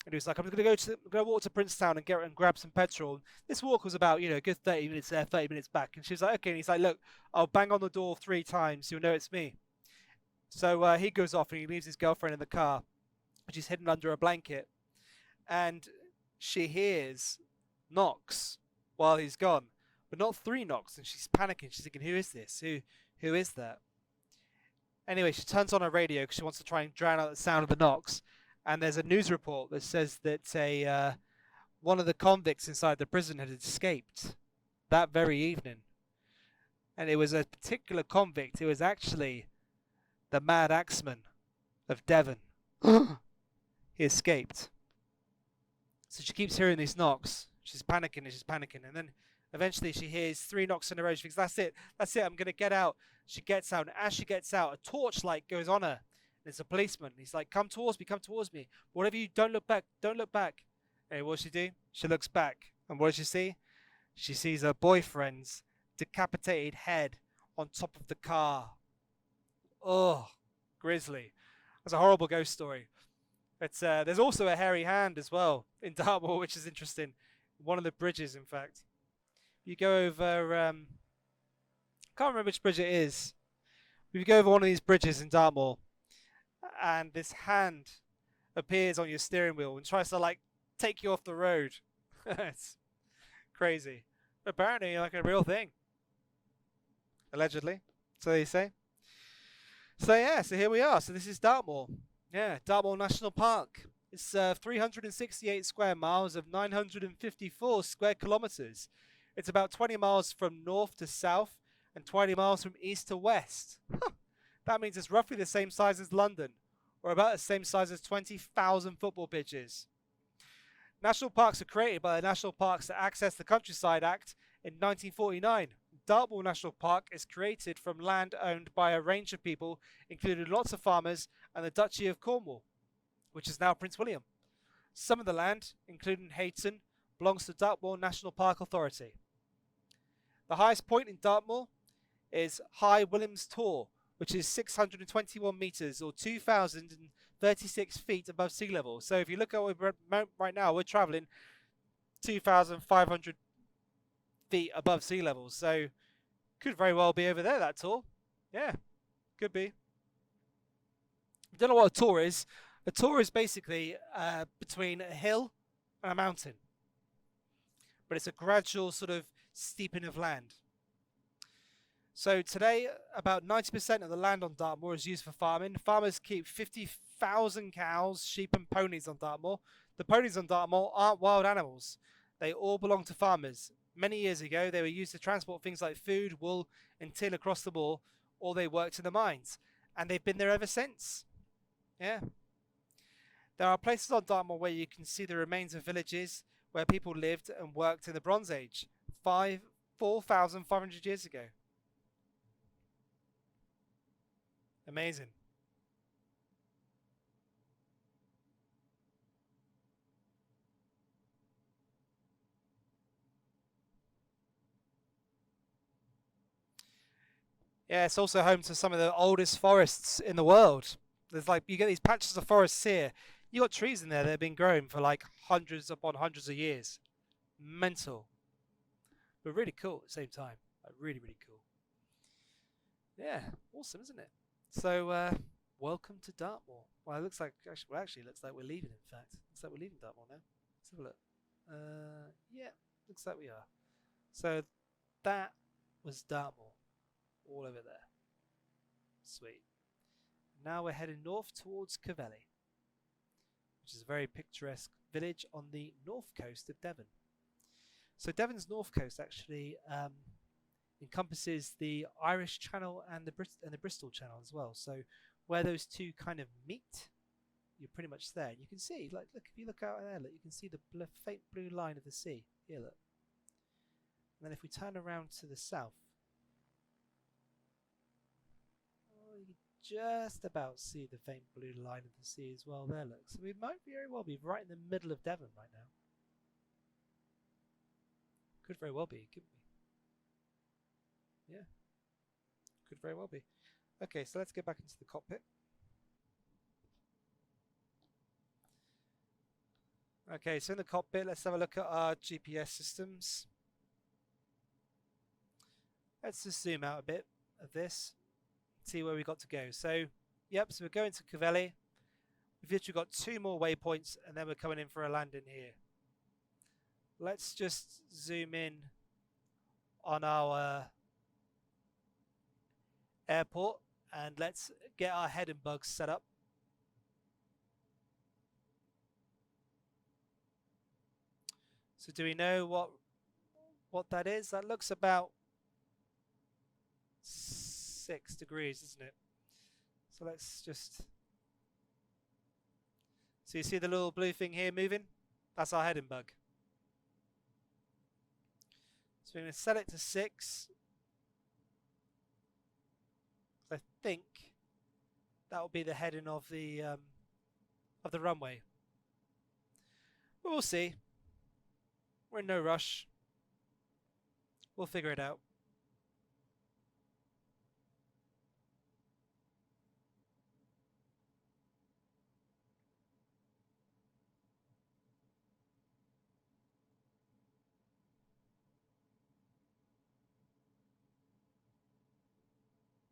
and he was like, I'm going to walk to Princetown and grab some petrol. This walk was about, a good 30 minutes there, 30 minutes back. And she was like, okay. And he's like, look, I'll bang on the door 3 times. You'll know it's me. So he goes off and he leaves his girlfriend in the car. She's hidden under a blanket. And she hears knocks while he's gone, but not 3 knocks. And she's panicking. She's thinking, who is this? Who is that? Anyway, she turns on her radio because she wants to try and drown out the sound of the knocks. And there's a news report that says that one of the convicts inside the prison had escaped that very evening. And it was a particular convict. It was actually the Mad Axeman of Devon. He escaped. So she keeps hearing these knocks. She's panicking and she's panicking. And then eventually she hears 3 knocks in a row. She thinks, that's it, I'm going to get out. She gets out, and as she gets out, a torchlight goes on her. There's a policeman. He's like, come towards me. Whatever you, don't look back. And what does she do? She looks back. And what does she see? She sees her boyfriend's decapitated head on top of the car. Oh, grisly. That's a horrible ghost story. But there's also a hairy hand as well in Dartmoor, which is interesting. One of the bridges, in fact. You go over, I can't remember which bridge it is. If you go over one of these bridges in Dartmoor, and this hand appears on your steering wheel and tries to take you off the road. It's crazy. Apparently, like a real thing. Allegedly. So they say. So yeah, so here we are. So this is Dartmoor. Yeah, Dartmoor National Park. It's 368 square miles of 954 square kilometers. It's about 20 miles from north to south and 20 miles from east to west. That means it's roughly the same size as London, or about the same size as 20,000 football pitches. National parks are created by the National Parks to Access the Countryside Act in 1949. Dartmoor National Park is created from land owned by a range of people, including lots of farmers and the Duchy of Cornwall, which is now Prince William. Some of the land, including Hayton, belongs to Dartmoor National Park Authority. The highest point in Dartmoor is High Williams Tor, which is 621 meters or 2,036 feet above sea level. So if you look at what we're right now, we're traveling 2,500 feet above sea level. So could very well be over there, that tor. Yeah, could be. I don't know what a tor is. A tor is basically between a hill and a mountain. But it's a gradual sort of steepening of land. So today, about 90% of the land on Dartmoor is used for farming. Farmers keep 50,000 cows, sheep and ponies on Dartmoor. The ponies on Dartmoor aren't wild animals. They all belong to farmers. Many years ago, they were used to transport things like food, wool and tin across the moor, or they worked in the mines. And they've been there ever since. Yeah. There are places on Dartmoor where you can see the remains of villages where people lived and worked in the Bronze Age, 4,500 years ago. Amazing. Yeah, it's also home to some of the oldest forests in the world. There's like, you get these patches of forests here. You got trees in there that have been growing for like hundreds upon hundreds of years. Mental, but really cool at the same time. Like really, really cool. Yeah, awesome, isn't it? So, welcome to Dartmoor. Well, it looks like actually, it looks like we're leaving. In fact, looks like we're leaving Dartmoor now. Let's have a look. Yeah, looks like we are. So that was Dartmoor, all over there. Sweet. Now we're heading north towards Cavelli, which is a very picturesque village on the north coast of Devon. So Devon's north coast actually encompasses the Irish Channel and the Bristol Channel as well. So where those two kind of meet, you're pretty much there. You can see, like, look, if you look out there, look, you can see the faint blue line of the sea. Here, look. And then if we turn around to the south, oh, you can just about see the faint blue line of the sea as well there, look. So we might very well be right in the middle of Devon right now. Could very well be, couldn't we? Yeah, could very well be. Okay, so let's get back into the cockpit. Okay, so in the cockpit, let's have a look at our GPS systems. Let's just zoom out a bit of this, see where we got to go. So, yep, so we're going to Cavelli. We've literally got 2 more waypoints, and then we're coming in for a landing here. Let's just zoom in on our airport, and let's get our heading bugs set up. So do we know what that is? That looks about 6 degrees, isn't it? So let's just... So you see the little blue thing here moving? That's our heading bug. So we're going to set it to 6. I think that will be the heading of the runway. But we'll see. We're in no rush. We'll figure it out.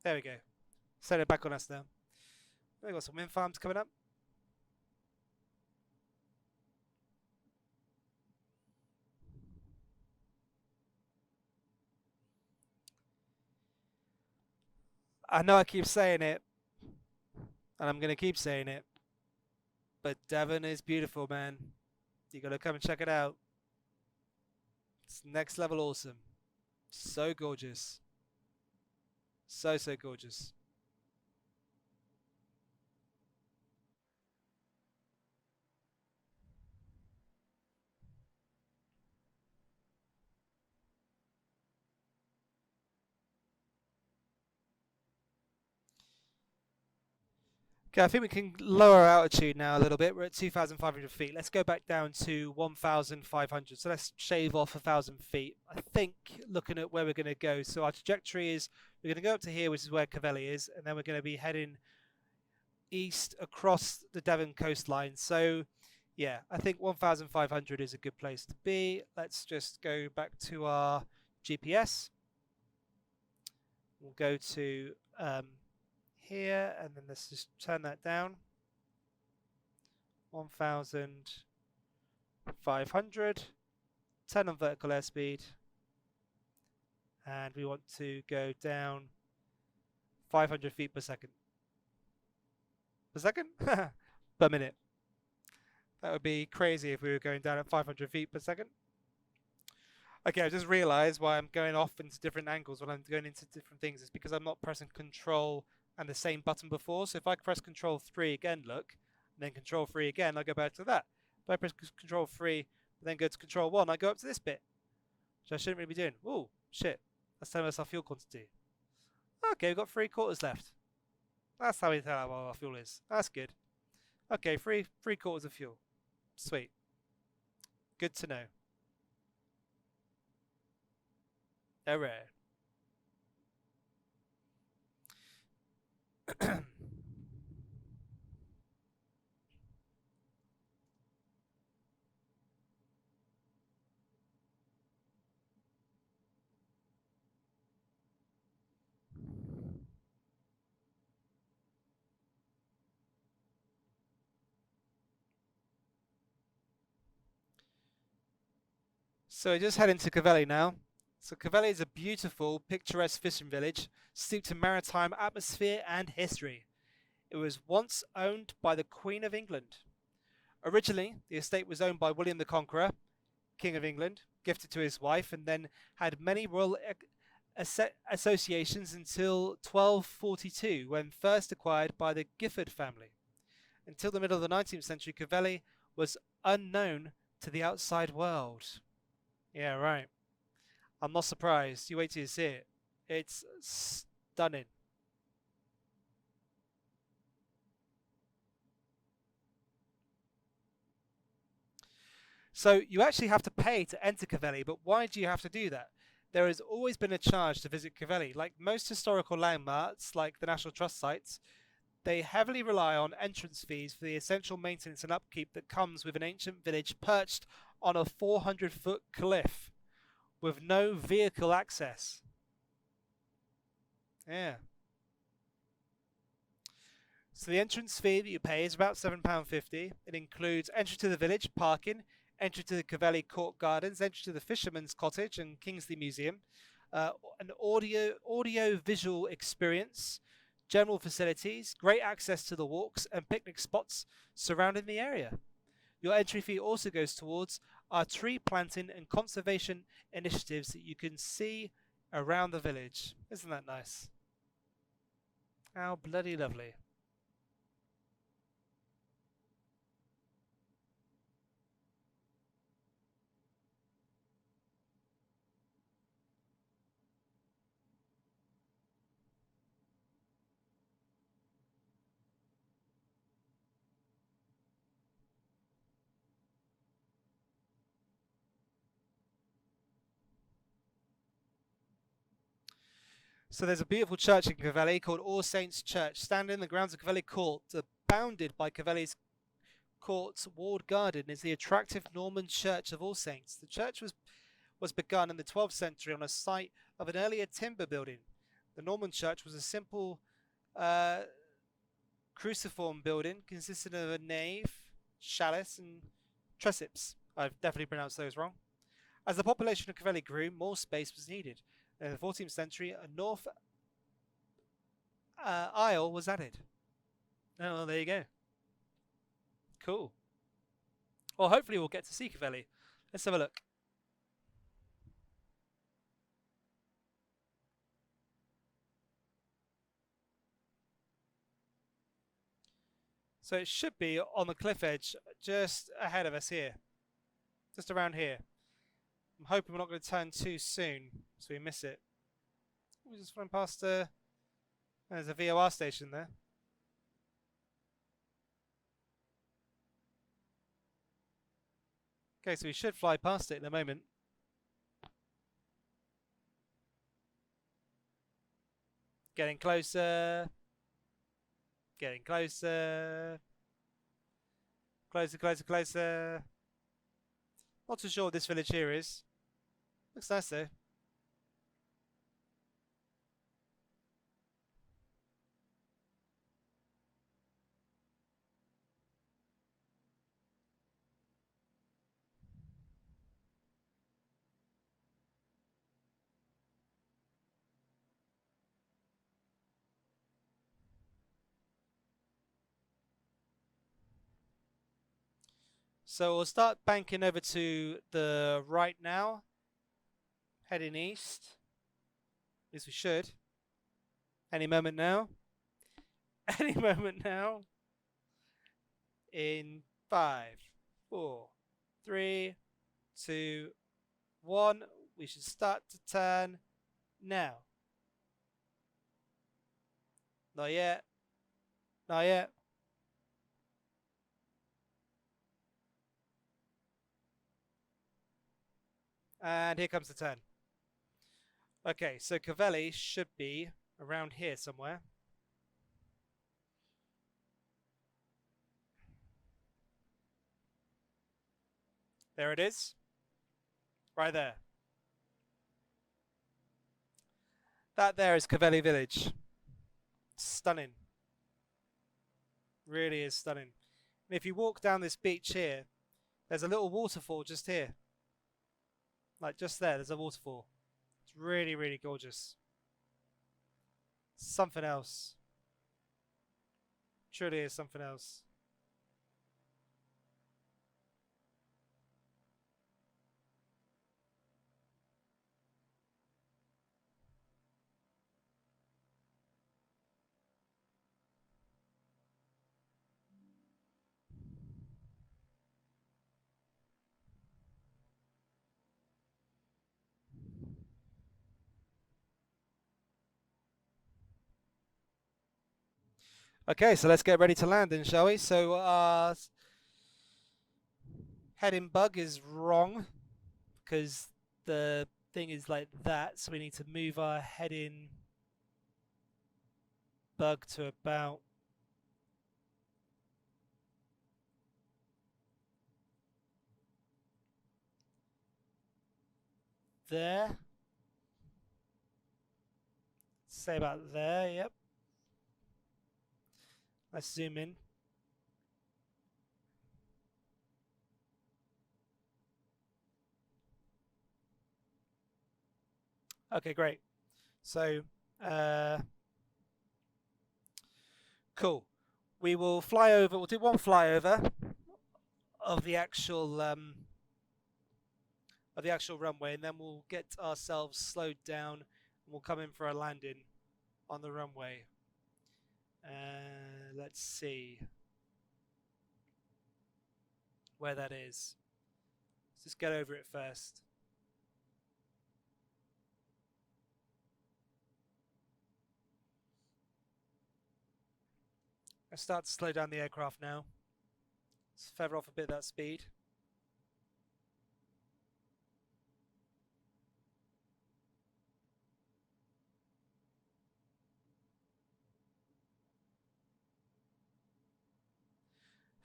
There we go. Set it back on us now. We've got some wind farms coming up. I know I keep saying it, and I'm going to keep saying it, but Devon is beautiful, man. You got to come and check it out. It's next level awesome. So gorgeous. So gorgeous. Okay, I think we can lower our altitude now a little bit. We're at 2,500 feet. Let's go back down to 1,500. So let's shave off 1,000 feet. I think, looking at where we're going to go, so our trajectory is we're going to go up to here, which is where Cavelli is, and then we're going to be heading east across the Devon coastline. So, yeah, I think 1,500 is a good place to be. Let's just go back to our GPS. We'll go to... here, and then let's just turn that down. 1,500. 10 on vertical airspeed. And we want to go down 500 feet per second. Per second? Per minute. That would be crazy if we were going down at 500 feet per second. Okay, I just realized why I'm going off into different angles when I'm going into different things. It's because I'm not pressing control and the same button before. So if I press control 3 again, look, and then control 3 again, I'll go back to that. If I press control 3 and then go to control 1, I go up to this bit, which I shouldn't really be doing. Oh, shit. That's telling us our fuel quantity. Okay, we've got 3/4 left. That's how we tell what our fuel is. That's good. Okay, 3/4 of fuel. Sweet. Good to know. Hooray. So we're just heading to Cavelli now. So Cavelli is a beautiful, picturesque fishing village steeped in maritime atmosphere and history. It was once owned by the Queen of England. Originally, the estate was owned by William the Conqueror, King of England, gifted to his wife, and then had many royal associations until 1242, when first acquired by the Gifford family. Until the middle of the 19th century, Cavelli was unknown to the outside world. Yeah, right. I'm not surprised. You wait till you see it. It's stunning. So you actually have to pay to enter Cavelli, but why do you have to do that? There has always been a charge to visit Cavelli. Like most historical landmarks, like the National Trust sites, they heavily rely on entrance fees for the essential maintenance and upkeep that comes with an ancient village perched on a 400-foot cliff with no vehicle access. Yeah. So the entrance fee that you pay is about £7.50. It includes entry to the village, parking, entry to the Cavelli Court Gardens, entry to the Fisherman's Cottage and Kingsley Museum, an audio-visual experience, general facilities, great access to the walks and picnic spots surrounding the area. Your entry fee also goes towards our tree planting and conservation initiatives that you can see around the village. Isn't that nice? How bloody lovely. So there's a beautiful church in Cavelli called All Saints Church, standing in the grounds of Cavelli Court, bounded by Cavelli's Court's walled garden is the attractive Norman Church of All Saints. The church was begun in the 12th century on a site of an earlier timber building. The Norman church was a simple cruciform building consisting of a nave, chalice, and transepts. I've definitely pronounced those wrong. As the population of Cavelli grew, more space was needed. In the 14th century, a north aisle was added. Oh, well, there you go. Cool. Well, hopefully we'll get to see Cavelli. Let's have a look. So it should be on the cliff edge just ahead of us here. Just around here. I'm hoping we're not going to turn too soon so we miss it. We're just flying past there's a VOR station there. Okay, so we should fly past it in a moment. Getting closer. Getting closer. Closer, closer, closer. Not too sure what this village here is. Looks nice though. So we'll start banking over to the right now. Heading east. At least we should. Any moment now. Any moment now. In 5, 4, 3, 2, 1. We should start to turn now. Not yet. Not yet. And here comes the turn. Okay, so Cavelli should be around here somewhere. There it is. Right there. That there is Cavelli Village. Stunning. Really is stunning. And if you walk down this beach here, there's a little waterfall just here. Like just there, there's a waterfall. It's really, really gorgeous. Something else. Truly is something else. Okay, so let's get ready to land then, shall we? So, heading bug is wrong because the thing is like that, so we need to move our heading bug to about there. Say about there, yep. Let's zoom in. Okay, great. So, cool. We will fly over. We'll do one flyover of the actual runway, and then we'll get ourselves slowed down, and we'll come in for a landing on the runway. Let's see where that is. Let's just get over it first. Let's start to slow down the aircraft now. Let's feather off a bit of that speed.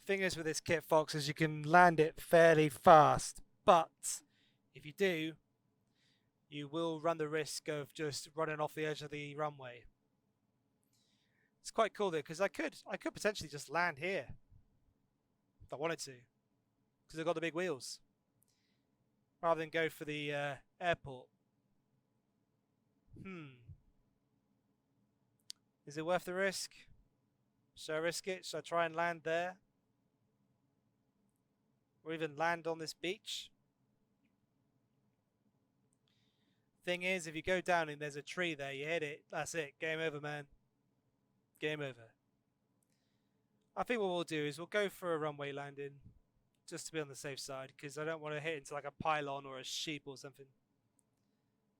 Thing is with this Kitfox is you can land it fairly fast, but if you do, you will run the risk of just running off the edge of the runway. It's quite cool though, because I could potentially just land here if I wanted to, because I've got the big wheels, rather than go for the airport. Is it worth the risk? Should I risk it? Should I try and land there? Or even land on this beach? Thing is, if you go down and there's a tree there, you hit it, that's it. Game over, man. Game over. I think what we'll do is we'll go for a runway landing, just to be on the safe side, because I don't want to hit into like a pylon or a sheep or something.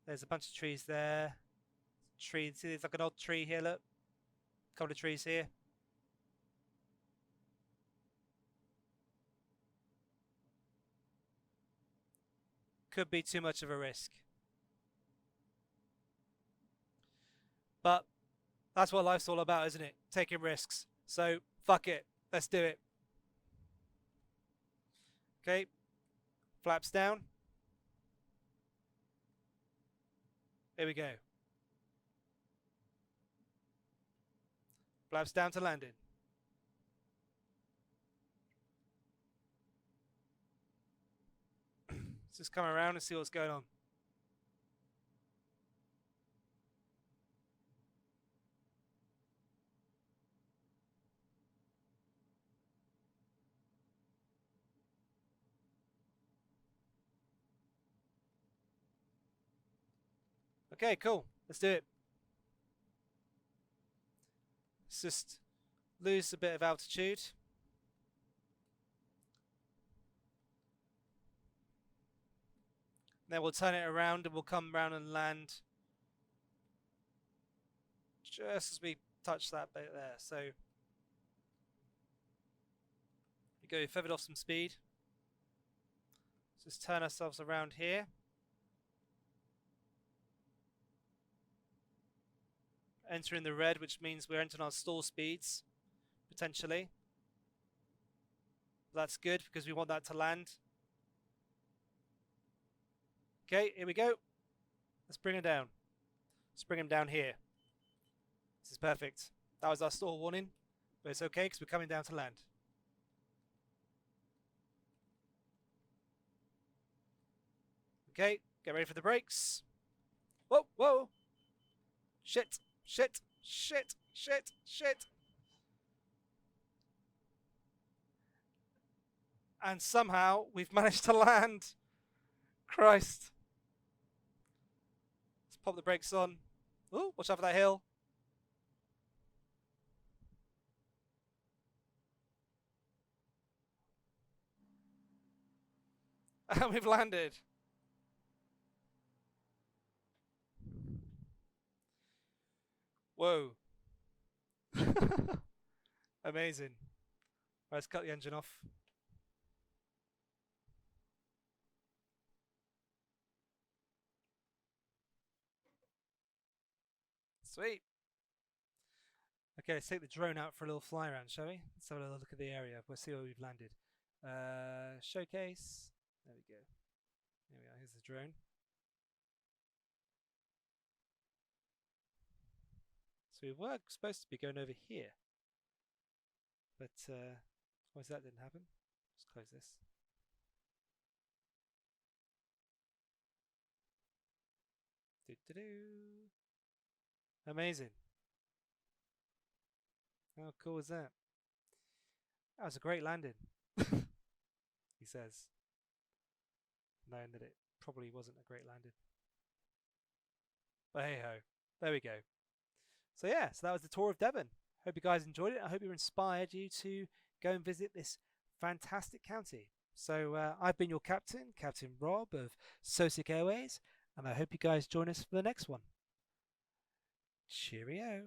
There's a bunch of trees there. See, there's like an odd tree here, look. A couple of trees here. Could be too much of a risk. But that's what life's all about, isn't it? Taking risks. So, fuck it. Let's do it. Okay. Flaps down. Here we go. Flaps down to landing. Let's just come around and see what's going on. Okay, cool. Let's do it. Let's just lose a bit of altitude. Then we'll turn it around and we'll come around and land just as we touch that bit there. So we go feathered off some speed. Let's just turn ourselves around here. Entering the red, which means we're entering our stall speeds, potentially. That's good because we want that to land. Okay, here we go. Let's bring him down. Let's bring him down here. This is perfect. That was our stall warning, but it's okay because we're coming down to land. Okay, get ready for the brakes. Whoa, whoa. Shit, shit, shit, shit, shit. And somehow we've managed to land. Christ. Let's pop the brakes on. Ooh, watch out for that hill. And we've landed. Whoa. Amazing. Right, let's cut the engine off. Sweet. Okay, let's take the drone out for a little fly around, shall we? Let's have a little look at the area. We'll see where we've landed. Showcase. There we go. Here we are. Here's the drone. So we were supposed to be going over here. But, obviously that didn't happen. Let's close this. Doo-doo-doo. Amazing. How cool was that? That was a great landing, he says, knowing that it probably wasn't a great landing. But hey ho, there we go. So yeah, so that was the tour of Devon. Hope you guys enjoyed it. I hope it inspired you to go and visit this fantastic county. So I've been your captain, Captain Rob of Sosic Airways, and I hope you guys join us for the next one. Cheerio.